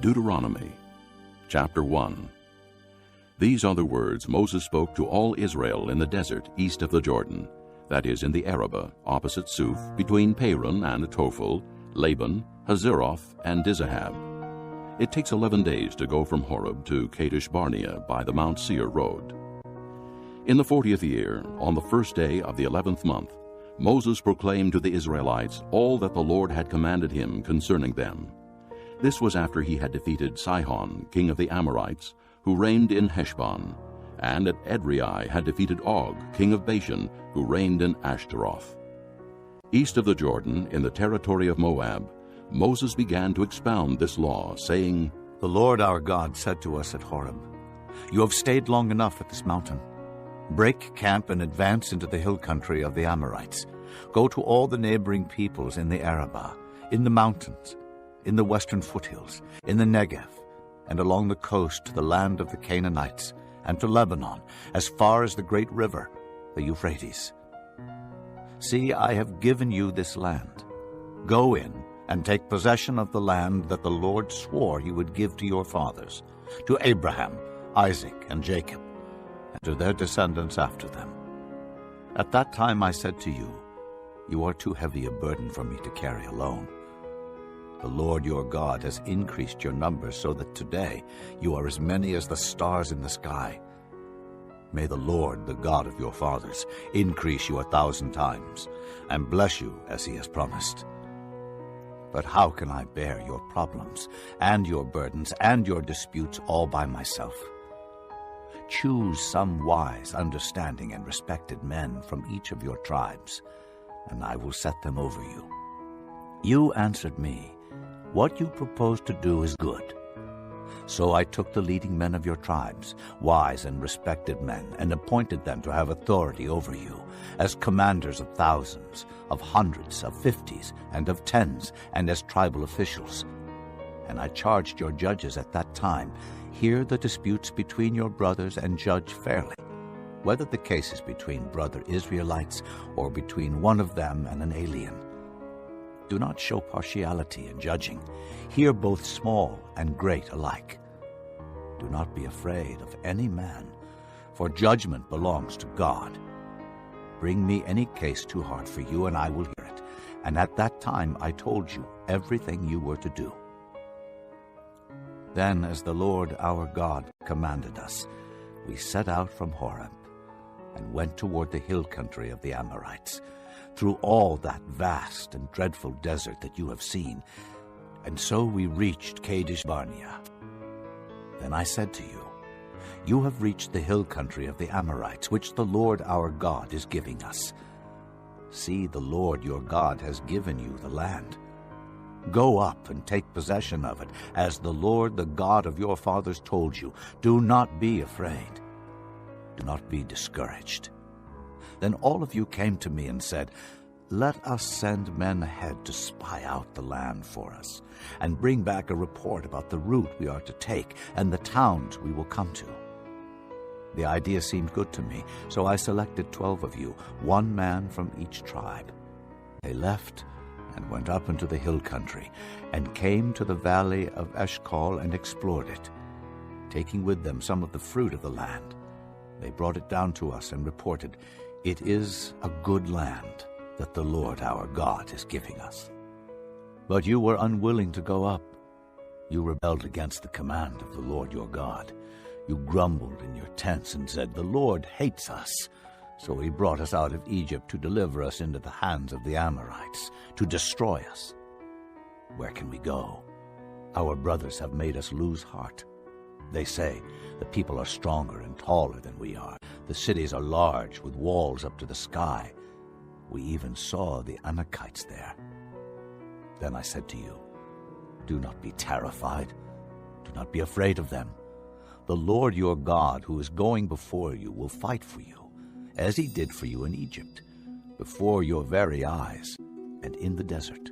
Deuteronomy, chapter 1. These are the words Moses spoke to all Israel in the desert east of the Jordan, that is, in the Arabah, opposite Suph, between Paran and Tophel, Laban, Hazeroth, and Dizahab. It takes 11 days to go from Horeb to Kadesh Barnea by the Mount Seir road. In the 40th year, on the first day of the 11th month, Moses proclaimed to the Israelites all that the Lord had commanded him concerning them. This was after he had defeated Sihon, king of the Amorites, who reigned in Heshbon, and at Edrei had defeated Og, king of Bashan, who reigned in Ashtaroth. East of the Jordan, in the territory of Moab, Moses began to expound this law, saying, The Lord our God said to us at Horeb, You have stayed long enough at this mountain. Break camp and advance into the hill country of the Amorites. Go to all the neighboring peoples in the Arabah, in the mountains, in the western foothills, in the Negev, and along the coast to the land of the Canaanites, and to Lebanon, as far as the great river, the Euphrates. See, I have given you this land. Go in and take possession of the land that the Lord swore he would give to your fathers, to Abraham, Isaac, and Jacob, and to their descendants after them. At that time I said to you, You are too heavy a burden for me to carry alone. The Lord your God has increased your numbers so that today you are as many as the stars in the sky. May the Lord, the God of your fathers, increase you 1,000 times, and bless you as he has promised. But how can I bear your problems, and your burdens, and your disputes all by myself? Choose some wise, understanding, and respected men from each of your tribes, and I will set them over you. You answered me, What you propose to do is good. So I took the leading men of your tribes, wise and respected men, and appointed them to have authority over you, as commanders of thousands, of hundreds, of fifties, and of tens, and as tribal officials. And I charged your judges at that time, Hear the disputes between your brothers and judge fairly, whether the case is between brother Israelites or between one of them and an alien. Do not show partiality in judging. Hear both small and great alike. Do not be afraid of any man, for judgment belongs to God. Bring me any case too hard for you, and I will hear it. And at that time I told you everything you were to do. Then, as the Lord our God commanded us, we set out from Horeb and went toward the hill country of the Amorites, through all that vast and dreadful desert that you have seen, and so we reached Kadesh Barnea. Then I said to you, You have reached the hill country of the Amorites, which the Lord our God is giving us. See, the Lord your God has given you the land. Go up and take possession of it, as the Lord the God of your fathers told you. Do not be afraid. Do not be discouraged. Then all of you came to me and said, Let us send men ahead to spy out the land for us, and bring back a report about the route we are to take and the towns we will come to. The idea seemed good to me, so I selected 12 of you, one man from each tribe. They left and went up into the hill country, and came to the valley of Eshcol and explored it, taking with them some of the fruit of the land. They brought it down to us and reported, It is a good land that the Lord our God is giving us. But you were unwilling to go up. You rebelled against the command of the Lord your God. You grumbled in your tents and said, The Lord hates us. So he brought us out of Egypt to deliver us into the hands of the Amorites, to destroy us. Where can we go? Our brothers have made us lose heart. They say, The people are stronger and taller than we are. The cities are large, with walls up to the sky. We even saw the Anakites there. Then I said to you, Do not be terrified. Do not be afraid of them. The Lord your God, who is going before you, will fight for you, as he did for you in Egypt, before your very eyes and in the desert.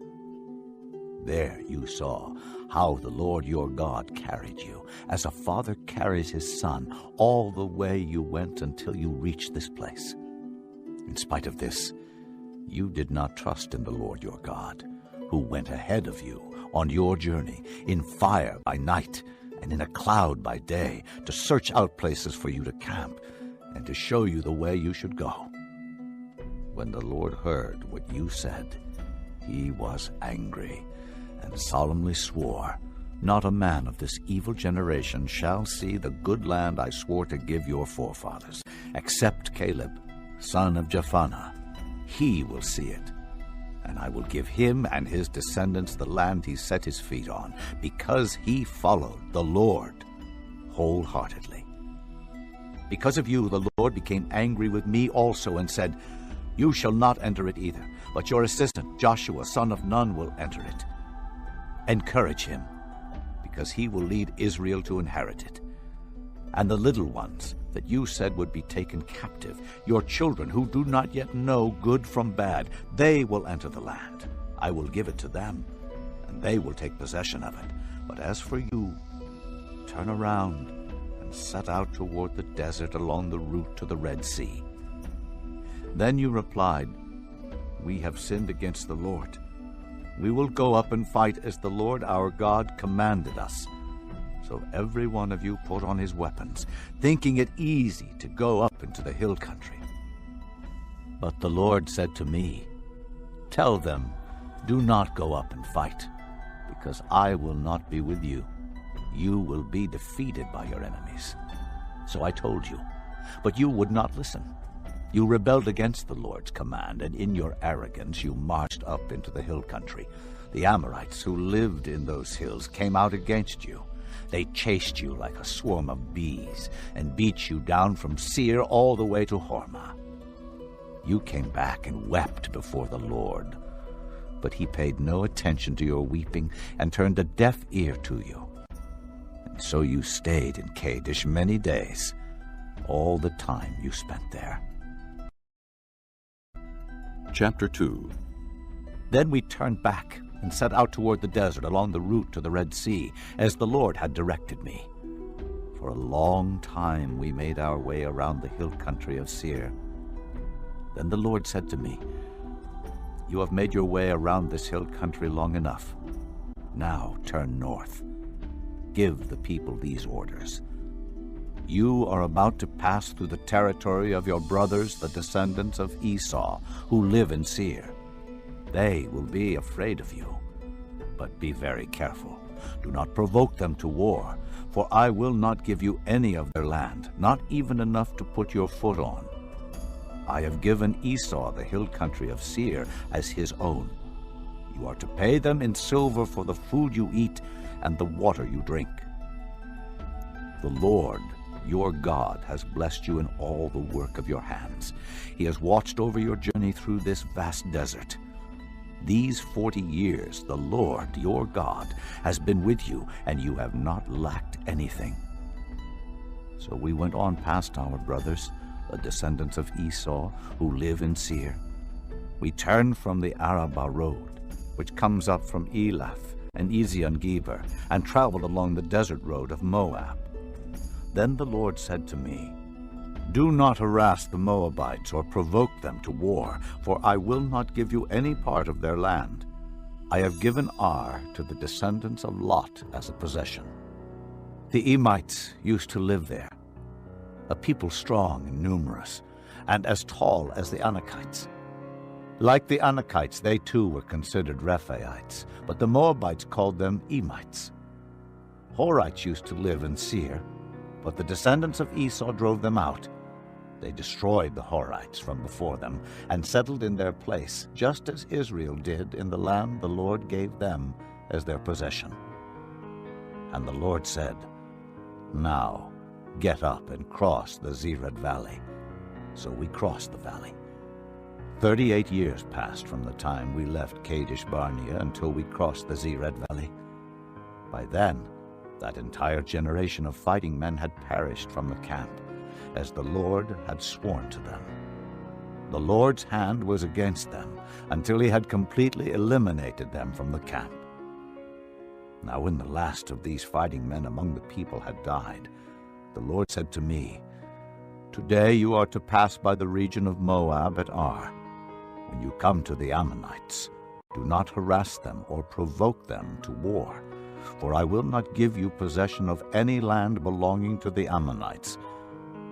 There you saw how the Lord your God carried you, as a father carries his son, all the way you went until you reached this place. In spite of this, you did not trust in the Lord your God, who went ahead of you, on your journey, in fire by night and in a cloud by day, to search out places for you to camp and to show you the way you should go." When the Lord heard what you said, he was angry and solemnly swore, "Not a man of this evil generation shall see the good land I swore to give your forefathers, except Caleb, son of Jephunneh. He will see it, and I will give him and his descendants the land he set his feet on, because he followed the Lord wholeheartedly." Because of you, the Lord became angry with me also and said, "You shall not enter it either, but your assistant, Joshua, son of Nun, will enter it. Encourage him, because he will lead Israel to inherit it. And the little ones that you said would be taken captive, your children who do not yet know good from bad, they will enter the land. I will give it to them, and they will take possession of it. But as for you, turn around and set out toward the desert along the route to the Red Sea." Then you replied, "We have sinned against the Lord. We will go up and fight as the Lord our God commanded us." So every one of you put on his weapons, thinking it easy to go up into the hill country. But the Lord said to me, "Tell them, do not go up and fight, because I will not be with you. You will be defeated by your enemies." So I told you, but you would not listen. You rebelled against the Lord's command, and in your arrogance you marched up into the hill country. The Amorites who lived in those hills came out against you. They chased you like a swarm of bees and beat you down from Seir all the way to Hormah. You came back and wept before the Lord, but he paid no attention to your weeping and turned a deaf ear to you. And so you stayed in Kadesh many days, all the time you spent there. Chapter 2. Then we turned back and set out toward the desert along the route to the Red Sea, as the Lord had directed me. For a long time we made our way around the hill country of Seir. Then the Lord said to me, "You have made your way around this hill country long enough. Now turn north. Give the people these orders. You are about to pass through the territory of your brothers, the descendants of Esau, who live in Seir. They will be afraid of you, but be very careful. Do not provoke them to war, for I will not give you any of their land, not even enough to put your foot on. I have given Esau the hill country of Seir as his own. You are to pay them in silver for the food you eat and the water you drink. The Lord, your God, has blessed you in all the work of your hands. He has watched over your journey through this vast desert. These 40 years the Lord, your God, has been with you, and you have not lacked anything." So we went on past our brothers, the descendants of Esau, who live in Seir. We turned from the Arabah road, which comes up from Elath and Ezion-Geber, and traveled along the desert road of Moab. Then the Lord said to me, "Do not harass the Moabites or provoke them to war, for I will not give you any part of their land. I have given Ar to the descendants of Lot as a possession." The Emites used to live there, a people strong and numerous, and as tall as the Anakites. Like the Anakites, they too were considered Rephaites, but the Moabites called them Emites. Horites used to live in Seir, but the descendants of Esau drove them out. They destroyed the Horites from before them and settled in their place, just as Israel did in the land the Lord gave them as their possession. And the Lord said, "Now get up and cross the Zered Valley." So we crossed the valley. 38 years passed from the time we left Kadesh Barnea until we crossed the Zered Valley. By then, that entire generation of fighting men had perished from the camp, as the Lord had sworn to them. The Lord's hand was against them until he had completely eliminated them from the camp. Now when the last of these fighting men among the people had died, the Lord said to me, "Today you are to pass by the region of Moab at Ar. When you come to the Ammonites, Do not harass them or provoke them to war, for I will not give you possession of any land belonging to the Ammonites.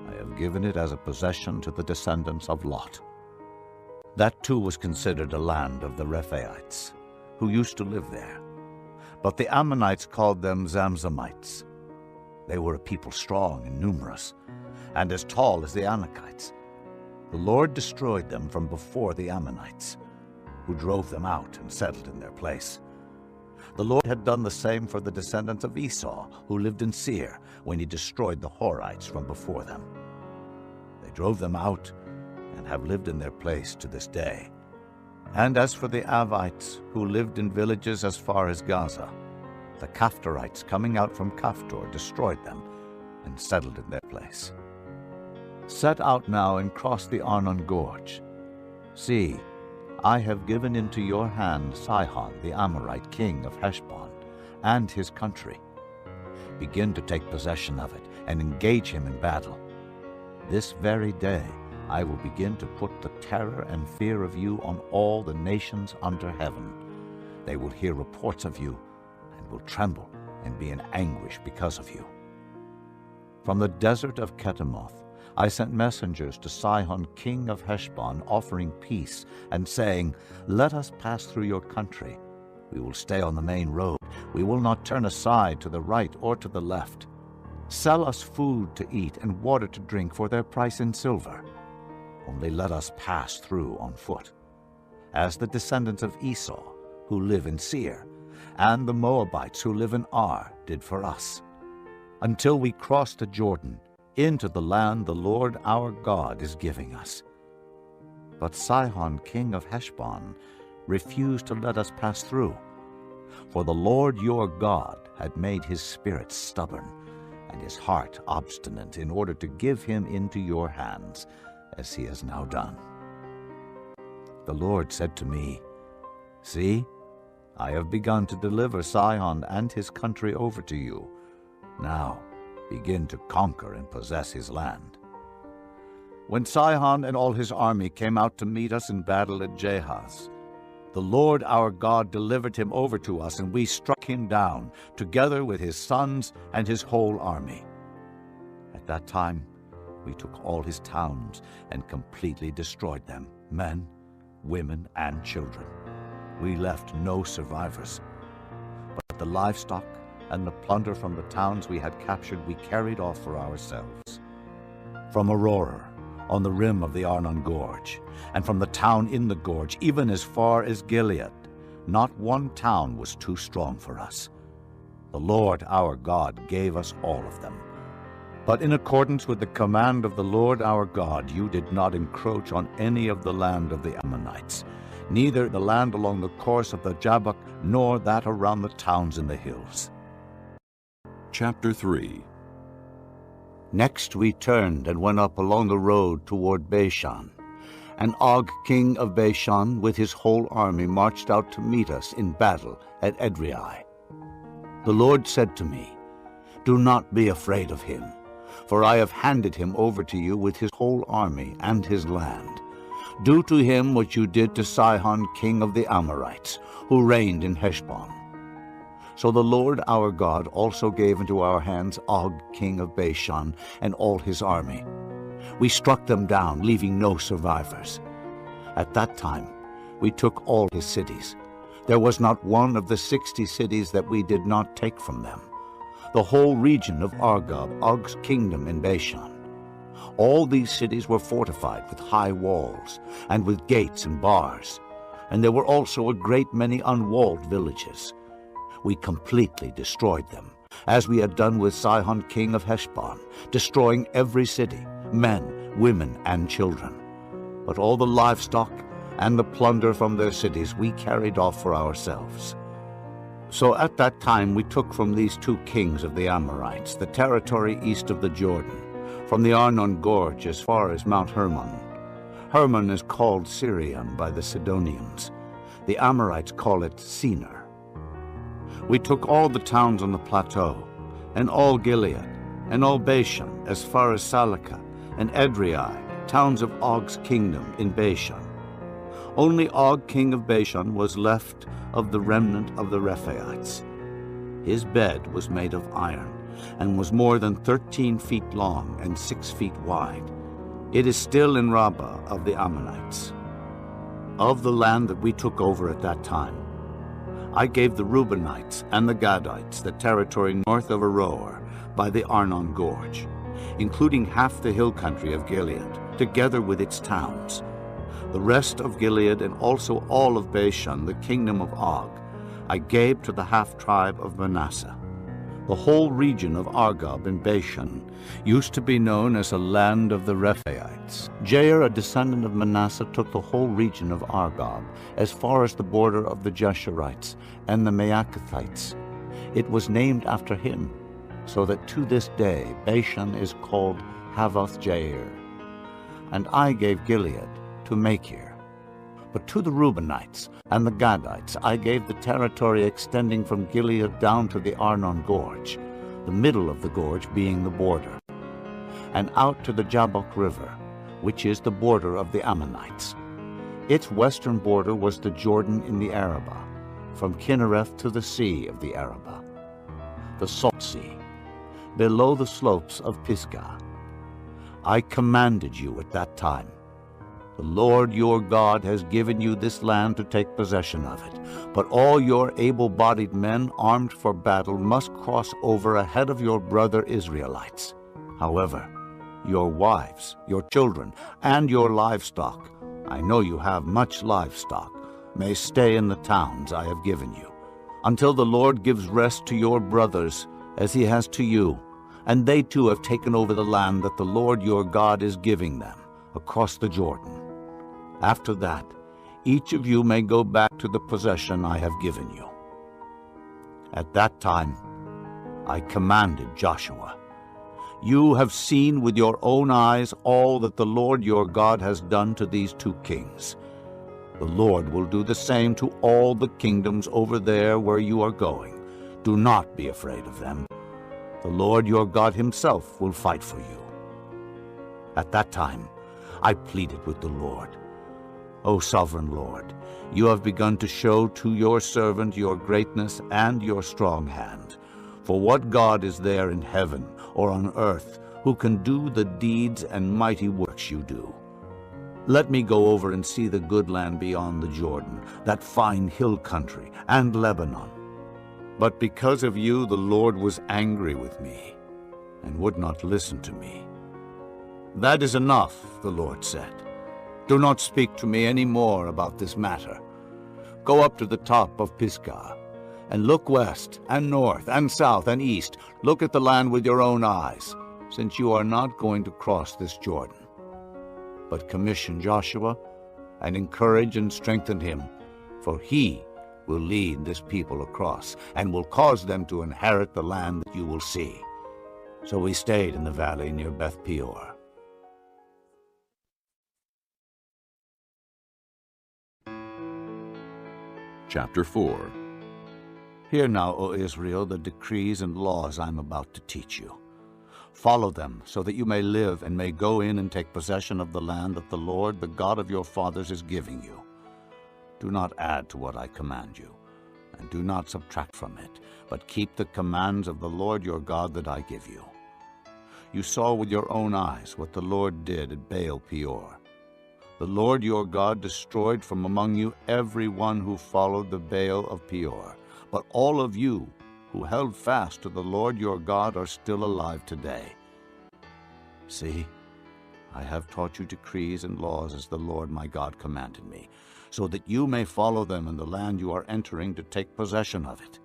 I have given it as a possession to the descendants of Lot. That too was considered a land of the Rephaites, who used to live there. But the Ammonites called them Zamzamites. They were a people strong and numerous, and as tall as the Anakites. The Lord destroyed them from before the Ammonites, who drove them out and settled in their place. The Lord had done the same for the descendants of Esau, who lived in Seir, when he destroyed the Horites from before them. They drove them out and have lived in their place to this day. And as for the Avites, who lived in villages as far as Gaza, the Caphtorites coming out from Caphtor destroyed them and settled in their place. Set out now and cross the Arnon Gorge. See, I have given into your hand Sihon the Amorite king of Heshbon and his country. Begin to take possession of it and engage him in battle. This very day I will begin to put the terror and fear of you on all the nations under heaven. They will hear reports of you and will tremble and be in anguish because of you. From the desert of Kedemoth I sent messengers to Sihon king of Heshbon, offering peace, and saying, Let us pass through your country. We will stay on the main road. We will not turn aside to the right or to the left. Sell us food to eat and water to drink for their price in silver. Only let us pass through on foot, as the descendants of Esau, who live in Seir, and the Moabites who live in Ar did for us, until we cross the Jordan, into the land the Lord our God is giving us. But Sihon king of Heshbon refused to let us pass through, for the Lord your God had made his spirit stubborn and his heart obstinate in order to give him into your hands, as he has now done. The Lord said to me, See, I have begun to deliver Sihon and his country over to you. Now begin to conquer and possess his land. When Sihon and all his army came out to meet us in battle at Jahaz, the Lord our God delivered him over to us, and we struck him down, together with his sons and his whole army. At that time we took all his towns and completely destroyed them, men, women, and children. We left no survivors. But the livestock and the plunder from the towns we had captured we carried off for ourselves. From Aurora, on the rim of the Arnon Gorge, and from the town in the gorge, even as far as Gilead, not one town was too strong for us. The Lord our God gave us all of them. But in accordance with the command of the Lord our God, you did not encroach on any of the land of the Ammonites, neither the land along the course of the Jabbok, nor that around the towns in the hills. Chapter 3. Next we turned and went up along the road toward Bashan. And Og king of Bashan with his whole army marched out to meet us in battle at Edrei. The Lord said to me, Do not be afraid of him, for I have handed him over to you with his whole army and his land. Do to him what you did to Sihon king of the Amorites, who reigned in Heshbon. So the Lord our God also gave into our hands Og king of Bashan and all his army. We struck them down, leaving no survivors. At that time we took all his cities. There was not one of the 60 cities that we did not take from them. The whole region of Argob, Og's kingdom in Bashan. All these cities were fortified with high walls and with gates and bars, and there were also a great many unwalled villages. We completely destroyed them, as we had done with Sihon king of Heshbon, destroying every city, men, women, and children. But all the livestock and the plunder from their cities we carried off for ourselves. So at that time we took from these 2 kings of the Amorites the territory east of the Jordan, from the Arnon Gorge as far as Mount Hermon. Hermon is called Sirion by the Sidonians. The Amorites call it Senir. We took all the towns on the plateau, and all Gilead, and all Bashan as far as Salakah, and Edrei, towns of Og's kingdom in Bashan. Only Og king of Bashan was left of the remnant of the Rephaites. His bed was made of iron, and was more than 13 feet long and 6 feet wide. It is still in Rabbah of the Ammonites. Of the land that we took over at that time, I gave the Reubenites and the Gadites the territory north of Aroer by the Arnon Gorge, including half the hill country of Gilead, together with its towns. The rest of Gilead and also all of Bashan, the kingdom of Og, I gave to the half-tribe of Manasseh. The whole region of Argob and Bashan used to be known as a land of the Rephaites. Jair, a descendant of Manasseh, took the whole region of Argob as far as the border of the Jeshurites and the Maacathites. It was named after him, so that to this day Bashan is called Havoth Jair. And I gave Gilead to Machir. But to the Reubenites and the Gadites I gave the territory extending from Gilead down to the Arnon Gorge, the middle of the gorge being the border, and out to the Jabbok River, which is the border of the Ammonites. Its western border was the Jordan in the Arabah, from Kinnereth to the sea of the Arabah, the Salt Sea, below the slopes of Pisgah. I commanded you at that time, the Lord your God has given you this land to take possession of it, but all your able-bodied men armed for battle must cross over ahead of your brother Israelites. However, your wives, your children, and your livestock, I know you have much livestock, may stay in the towns I have given you, until the Lord gives rest to your brothers as he has to you, and they too have taken over the land that the Lord your God is giving them across the Jordan. After that, each of you may go back to the possession I have given you. At that time, I commanded Joshua, you have seen with your own eyes all that the Lord your God has done to these two kings. The Lord will do the same to all the kingdoms over there where you are going. Do not be afraid of them. The Lord your God himself will fight for you. At that time, I pleaded with the Lord, O sovereign Lord, you have begun to show to your servant your greatness and your strong hand. For what God is there in heaven or on earth who can do the deeds and mighty works you do? Let me go over and see the good land beyond the Jordan, that fine hill country, and Lebanon. But because of you the Lord was angry with me and would not listen to me. That is enough, the Lord said. Do not speak to me any more about this matter. Go up to the top of Pisgah, and look west and north and south and east. Look at the land with your own eyes, since you are not going to cross this Jordan. But commission Joshua, and encourage and strengthen him, for he will lead this people across, and will cause them to inherit the land that you will see. So we stayed in the valley near Beth Peor. Chapter 4. Hear now, O Israel, the decrees and laws I am about to teach you. Follow them, so that you may live and may go in and take possession of the land that the Lord, the God of your fathers, is giving you. Do not add to what I command you, and do not subtract from it, but keep the commands of the Lord your God that I give you. You saw with your own eyes what the Lord did at Baal Peor. The Lord your God destroyed from among you every one who followed the Baal of Peor. But all of you who held fast to the Lord your God are still alive today. See, I have taught you decrees and laws as the Lord my God commanded me, so that you may follow them in the land you are entering to take possession of it.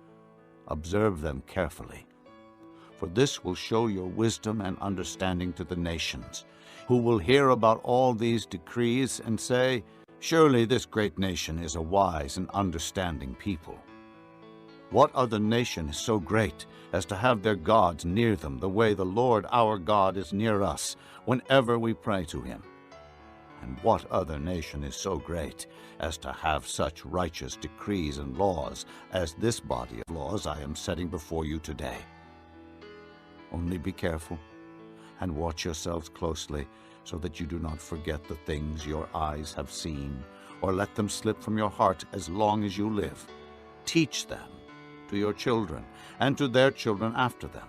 Observe them carefully, for this will show your wisdom and understanding to the nations, who will hear about all these decrees and say, surely this great nation is a wise and understanding people. What other nation is so great as to have their gods near them the way the Lord our God is near us whenever we pray to him? And what other nation is so great as to have such righteous decrees and laws as this body of laws I am setting before you today? Only be careful and watch yourselves closely, so that you do not forget the things your eyes have seen, or let them slip from your heart as long as you live. Teach them to your children and to their children after them.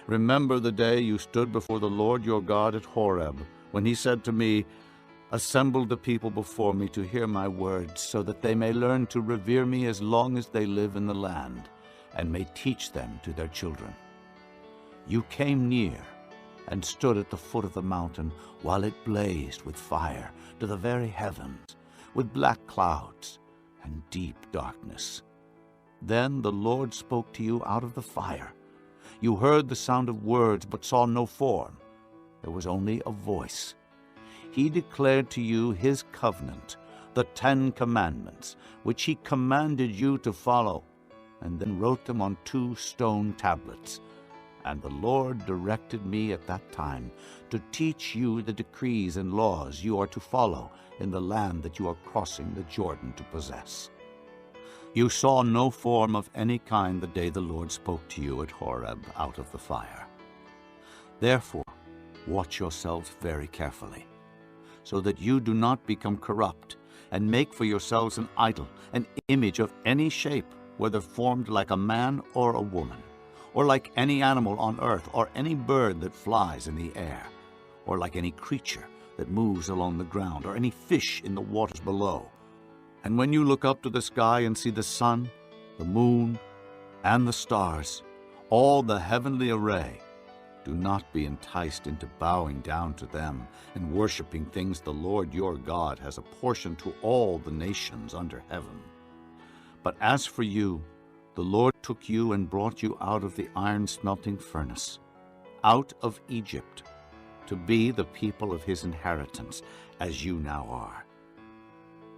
Remember the day you stood before the Lord your God at Horeb, when he said to me, "Assemble the people before me to hear my words, so that they may learn to revere me as long as they live in the land, and may teach them to their children." You came near and stood at the foot of the mountain while it blazed with fire to the very heavens, with black clouds and deep darkness. Then the Lord spoke to you out of the fire. You heard the sound of words, but saw no form. There was only a voice. He declared to you his covenant, the 10 Commandments, which he commanded you to follow, and then wrote them on 2 stone tablets. And the Lord directed me at that time to teach you the decrees and laws you are to follow in the land that you are crossing the Jordan to possess. You saw no form of any kind the day the Lord spoke to you at Horeb out of the fire. Therefore, watch yourselves very carefully, so that you do not become corrupt and make for yourselves an idol, an image of any shape, whether formed like a man or a woman, or like any animal on earth, or any bird that flies in the air, or like any creature that moves along the ground, or any fish in the waters below. And when you look up to the sky and see the sun, the moon, and the stars, all the heavenly array, do not be enticed into bowing down to them and worshiping things the Lord your God has apportioned to all the nations under heaven. But as for you, the Lord took you and brought you out of the iron-smelting furnace, out of Egypt, to be the people of his inheritance, as you now are.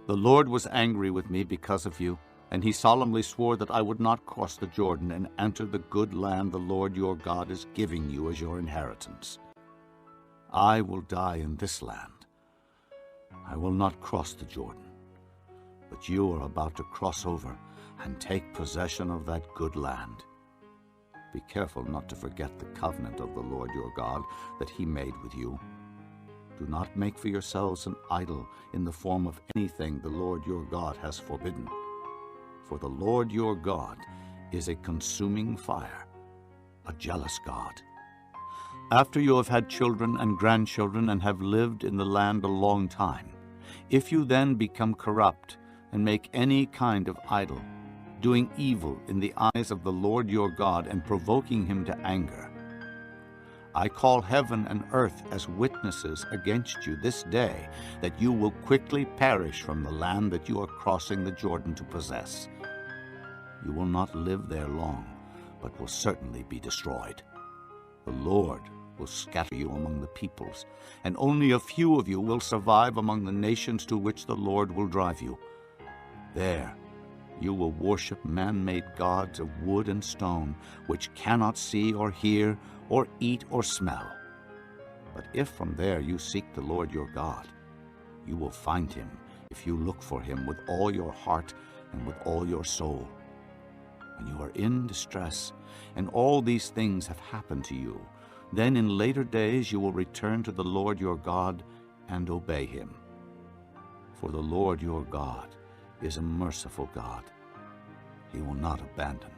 The Lord was angry with me because of you, and he solemnly swore that I would not cross the Jordan and enter the good land the Lord your God is giving you as your inheritance. I will die in this land. I will not cross the Jordan, but you are about to cross over and take possession of that good land. Be careful not to forget the covenant of the Lord your God that he made with you. Do not make for yourselves an idol in the form of anything the Lord your God has forbidden. For the Lord your God is a consuming fire, a jealous God. After you have had children and grandchildren and have lived in the land a long time, if you then become corrupt and make any kind of idol, doing evil in the eyes of the Lord your God and provoking him to anger, I call heaven and earth as witnesses against you this day that you will quickly perish from the land that you are crossing the Jordan to possess. You will not live there long, but will certainly be destroyed. The Lord will scatter you among the peoples, and only a few of you will survive among the nations to which the Lord will drive you. There you will worship man-made gods of wood and stone, which cannot see or hear or eat or smell. But if from there you seek the Lord your God, you will find him if you look for him with all your heart and with all your soul. When you are in distress, and all these things have happened to you, then in later days you will return to the Lord your God and obey him. For the Lord your God is a merciful God. He will not abandon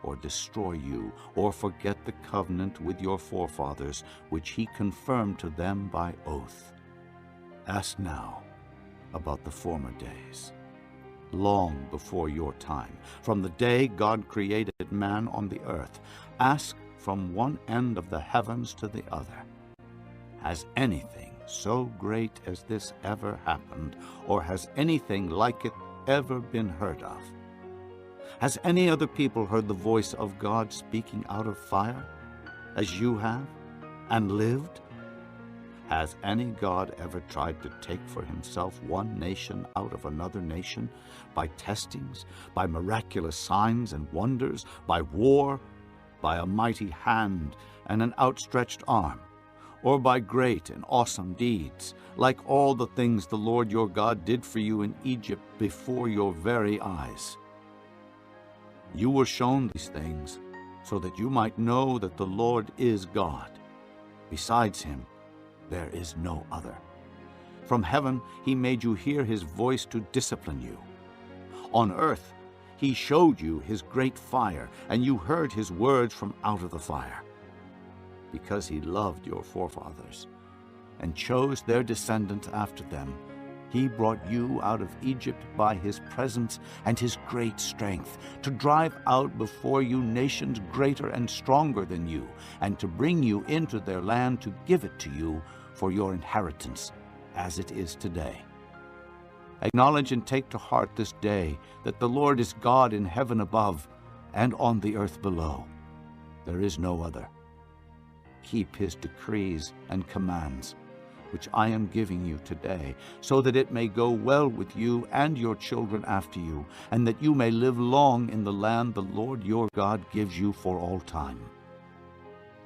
or destroy you, or forget the covenant with your forefathers, which he confirmed to them by oath. Ask now about the former days, long before your time, from the day God created man on the earth. Ask from one end of the heavens to the other. Has anything so great as this ever happened, or has anything like it ever been heard of? Has any other people heard the voice of God speaking out of fire, as you have, and lived? Has any God ever tried to take for himself one nation out of another nation, by testings, by miraculous signs and wonders, by war, by a mighty hand and an outstretched arm, or by great and awesome deeds, like all the things the Lord your God did for you in Egypt before your very eyes? You were shown these things so that you might know that the Lord is God. Besides him, there is no other. From heaven he made you hear his voice to discipline you. On earth he showed you his great fire, and you heard his words from out of the fire. Because he loved your forefathers and chose their descendants after them, he brought you out of Egypt by his presence and his great strength, to drive out before you nations greater and stronger than you, and to bring you into their land, to give it to you for your inheritance, as it is today. Acknowledge and take to heart this day that the Lord is God in heaven above and on the earth below. There is no other. Keep his decrees and commands, which I am giving you today, so that it may go well with you and your children after you, and that you may live long in the land the Lord your God gives you for all time.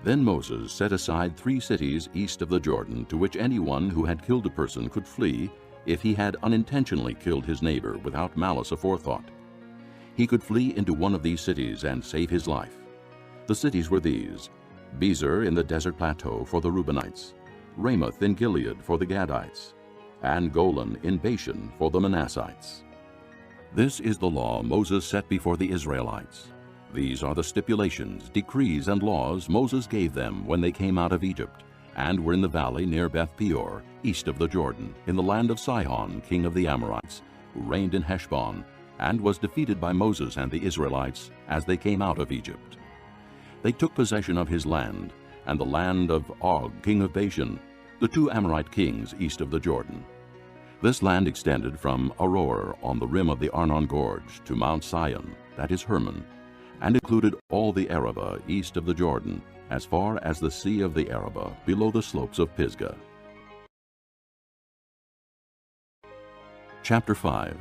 Then Moses set aside 3 cities east of the Jordan, to which anyone who had killed a person could flee if he had unintentionally killed his neighbor without malice aforethought. He could flee into one of these cities and save his life. The cities were these: Bezer in the desert plateau for the Reubenites, Ramoth in Gilead for the Gadites, and Golan in Bashan for the Manassites. This is the law Moses set before the Israelites. These are the stipulations, decrees, and laws Moses gave them when they came out of Egypt, and were in the valley near Beth Peor, east of the Jordan, in the land of Sihon, king of the Amorites, who reigned in Heshbon, and was defeated by Moses and the Israelites as they came out of Egypt. They took possession of his land, and the land of Og, king of Bashan, the 2 Amorite kings east of the Jordan. This land extended from Aroer on the rim of the Arnon Gorge to Mount Sion, that is Hermon, and included all the Arabah east of the Jordan, as far as the sea of the Arabah, below the slopes of Pisgah. Chapter 5.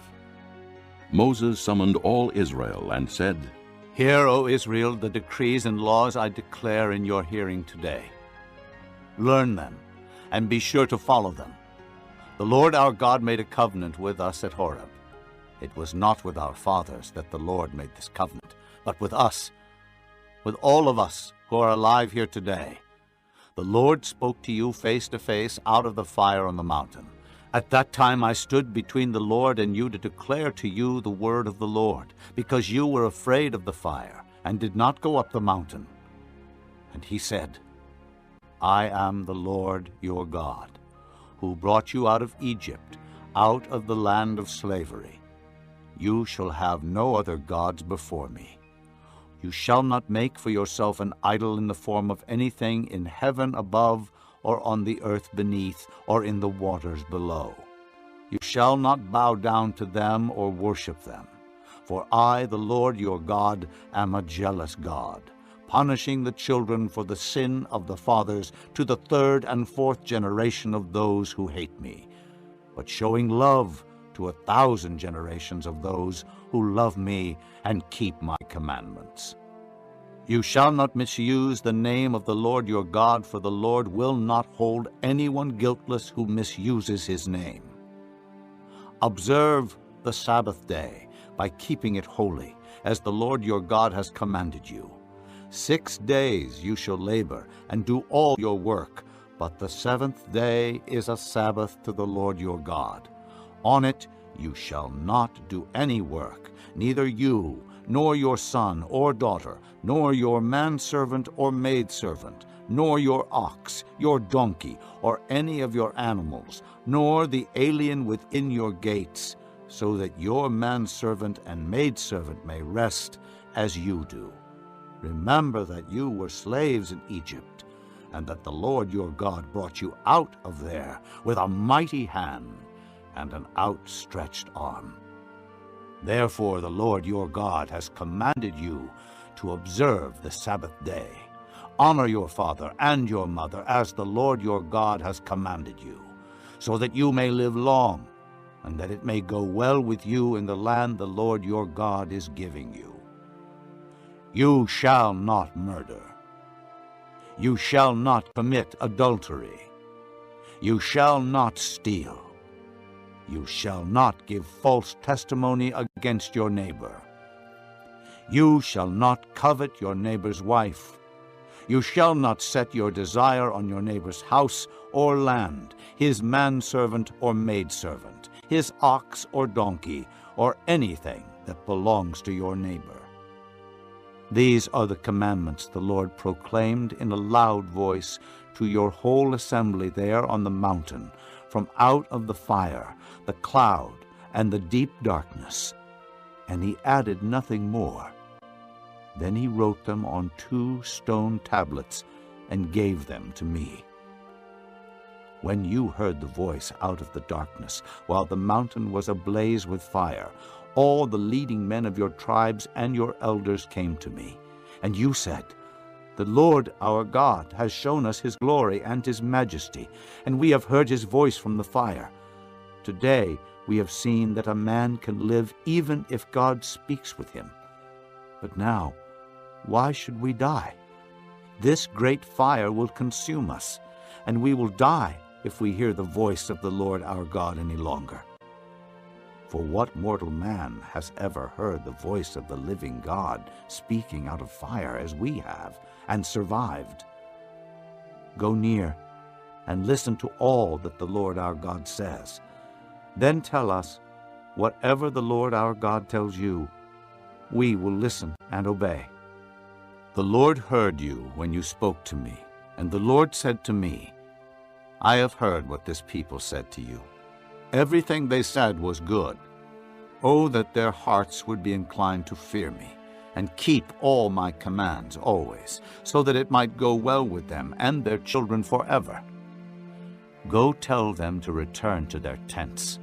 Moses summoned all Israel and said, Hear, O Israel, the decrees and laws I declare in your hearing today. Learn them, and be sure to follow them. The Lord our God made a covenant with us at Horeb. It was not with our fathers that the Lord made this covenant, but with us, with all of us who are alive here today. The Lord spoke to you face to face out of the fire on the mountain. At that time I stood between the Lord and you to declare to you the word of the Lord, because you were afraid of the fire and did not go up the mountain. And he said, I am the Lord your God, who brought you out of Egypt, out of the land of slavery. You shall have no other gods before me. You shall not make for yourself an idol in the form of anything in heaven above, or on the earth beneath, or in the waters below. You shall not bow down to them or worship them. For I, the Lord your God, am a jealous God, punishing the children for the sin of the fathers to the 3rd and 4th generation of those who hate me, but showing love to 1,000 generations of those who love me and keep my commandments. You shall not misuse the name of the Lord your God, for the Lord will not hold anyone guiltless who misuses his name. Observe the Sabbath day by keeping it holy, as the Lord your God has commanded you. 6 days you shall labor and do all your work, but the 7th day is a Sabbath to the Lord your God. On it you shall not do any work, neither you, nor your son or daughter, nor your manservant or maidservant, nor your ox, your donkey, or any of your animals, nor the alien within your gates, so that your manservant and maidservant may rest as you do. Remember that you were slaves in Egypt, and that the Lord your God brought you out of there with a mighty hand and an outstretched arm. Therefore the Lord your God has commanded you to observe the Sabbath day. Honor your father and your mother, as the Lord your God has commanded you, so that you may live long, and that it may go well with you in the land the Lord your God is giving you. You shall not murder. You shall not commit adultery. You shall not steal. You shall not give false testimony against your neighbor. You shall not covet your neighbor's wife. You shall not set your desire on your neighbor's house or land, his manservant or maidservant, his ox or donkey, or anything that belongs to your neighbor. These are the commandments the Lord proclaimed in a loud voice to your whole assembly there on the mountain, from out of the fire, the cloud, and the deep darkness. And he added nothing more. Then he wrote them on 2 stone tablets and gave them to me. When you heard the voice out of the darkness, while the mountain was ablaze with fire, all the leading men of your tribes and your elders came to me. And you said, "The Lord our God has shown us his glory and his majesty, and we have heard his voice from the fire. Today we have seen that a man can live even if God speaks with him. But now, why should we die? This great fire will consume us, and we will die if we hear the voice of the Lord our God any longer. For what mortal man has ever heard the voice of the living God speaking out of fire as we have, and survived? Go near and listen to all that the Lord our God says. Then tell us whatever the Lord our God tells you. We will listen and obey." The Lord heard you when you spoke to me, and the Lord said to me, "I have heard what this people said to you. Everything they said was good. Oh, that their hearts would be inclined to fear me, and keep all my commands always, so that it might go well with them and their children forever. Go tell them to return to their tents.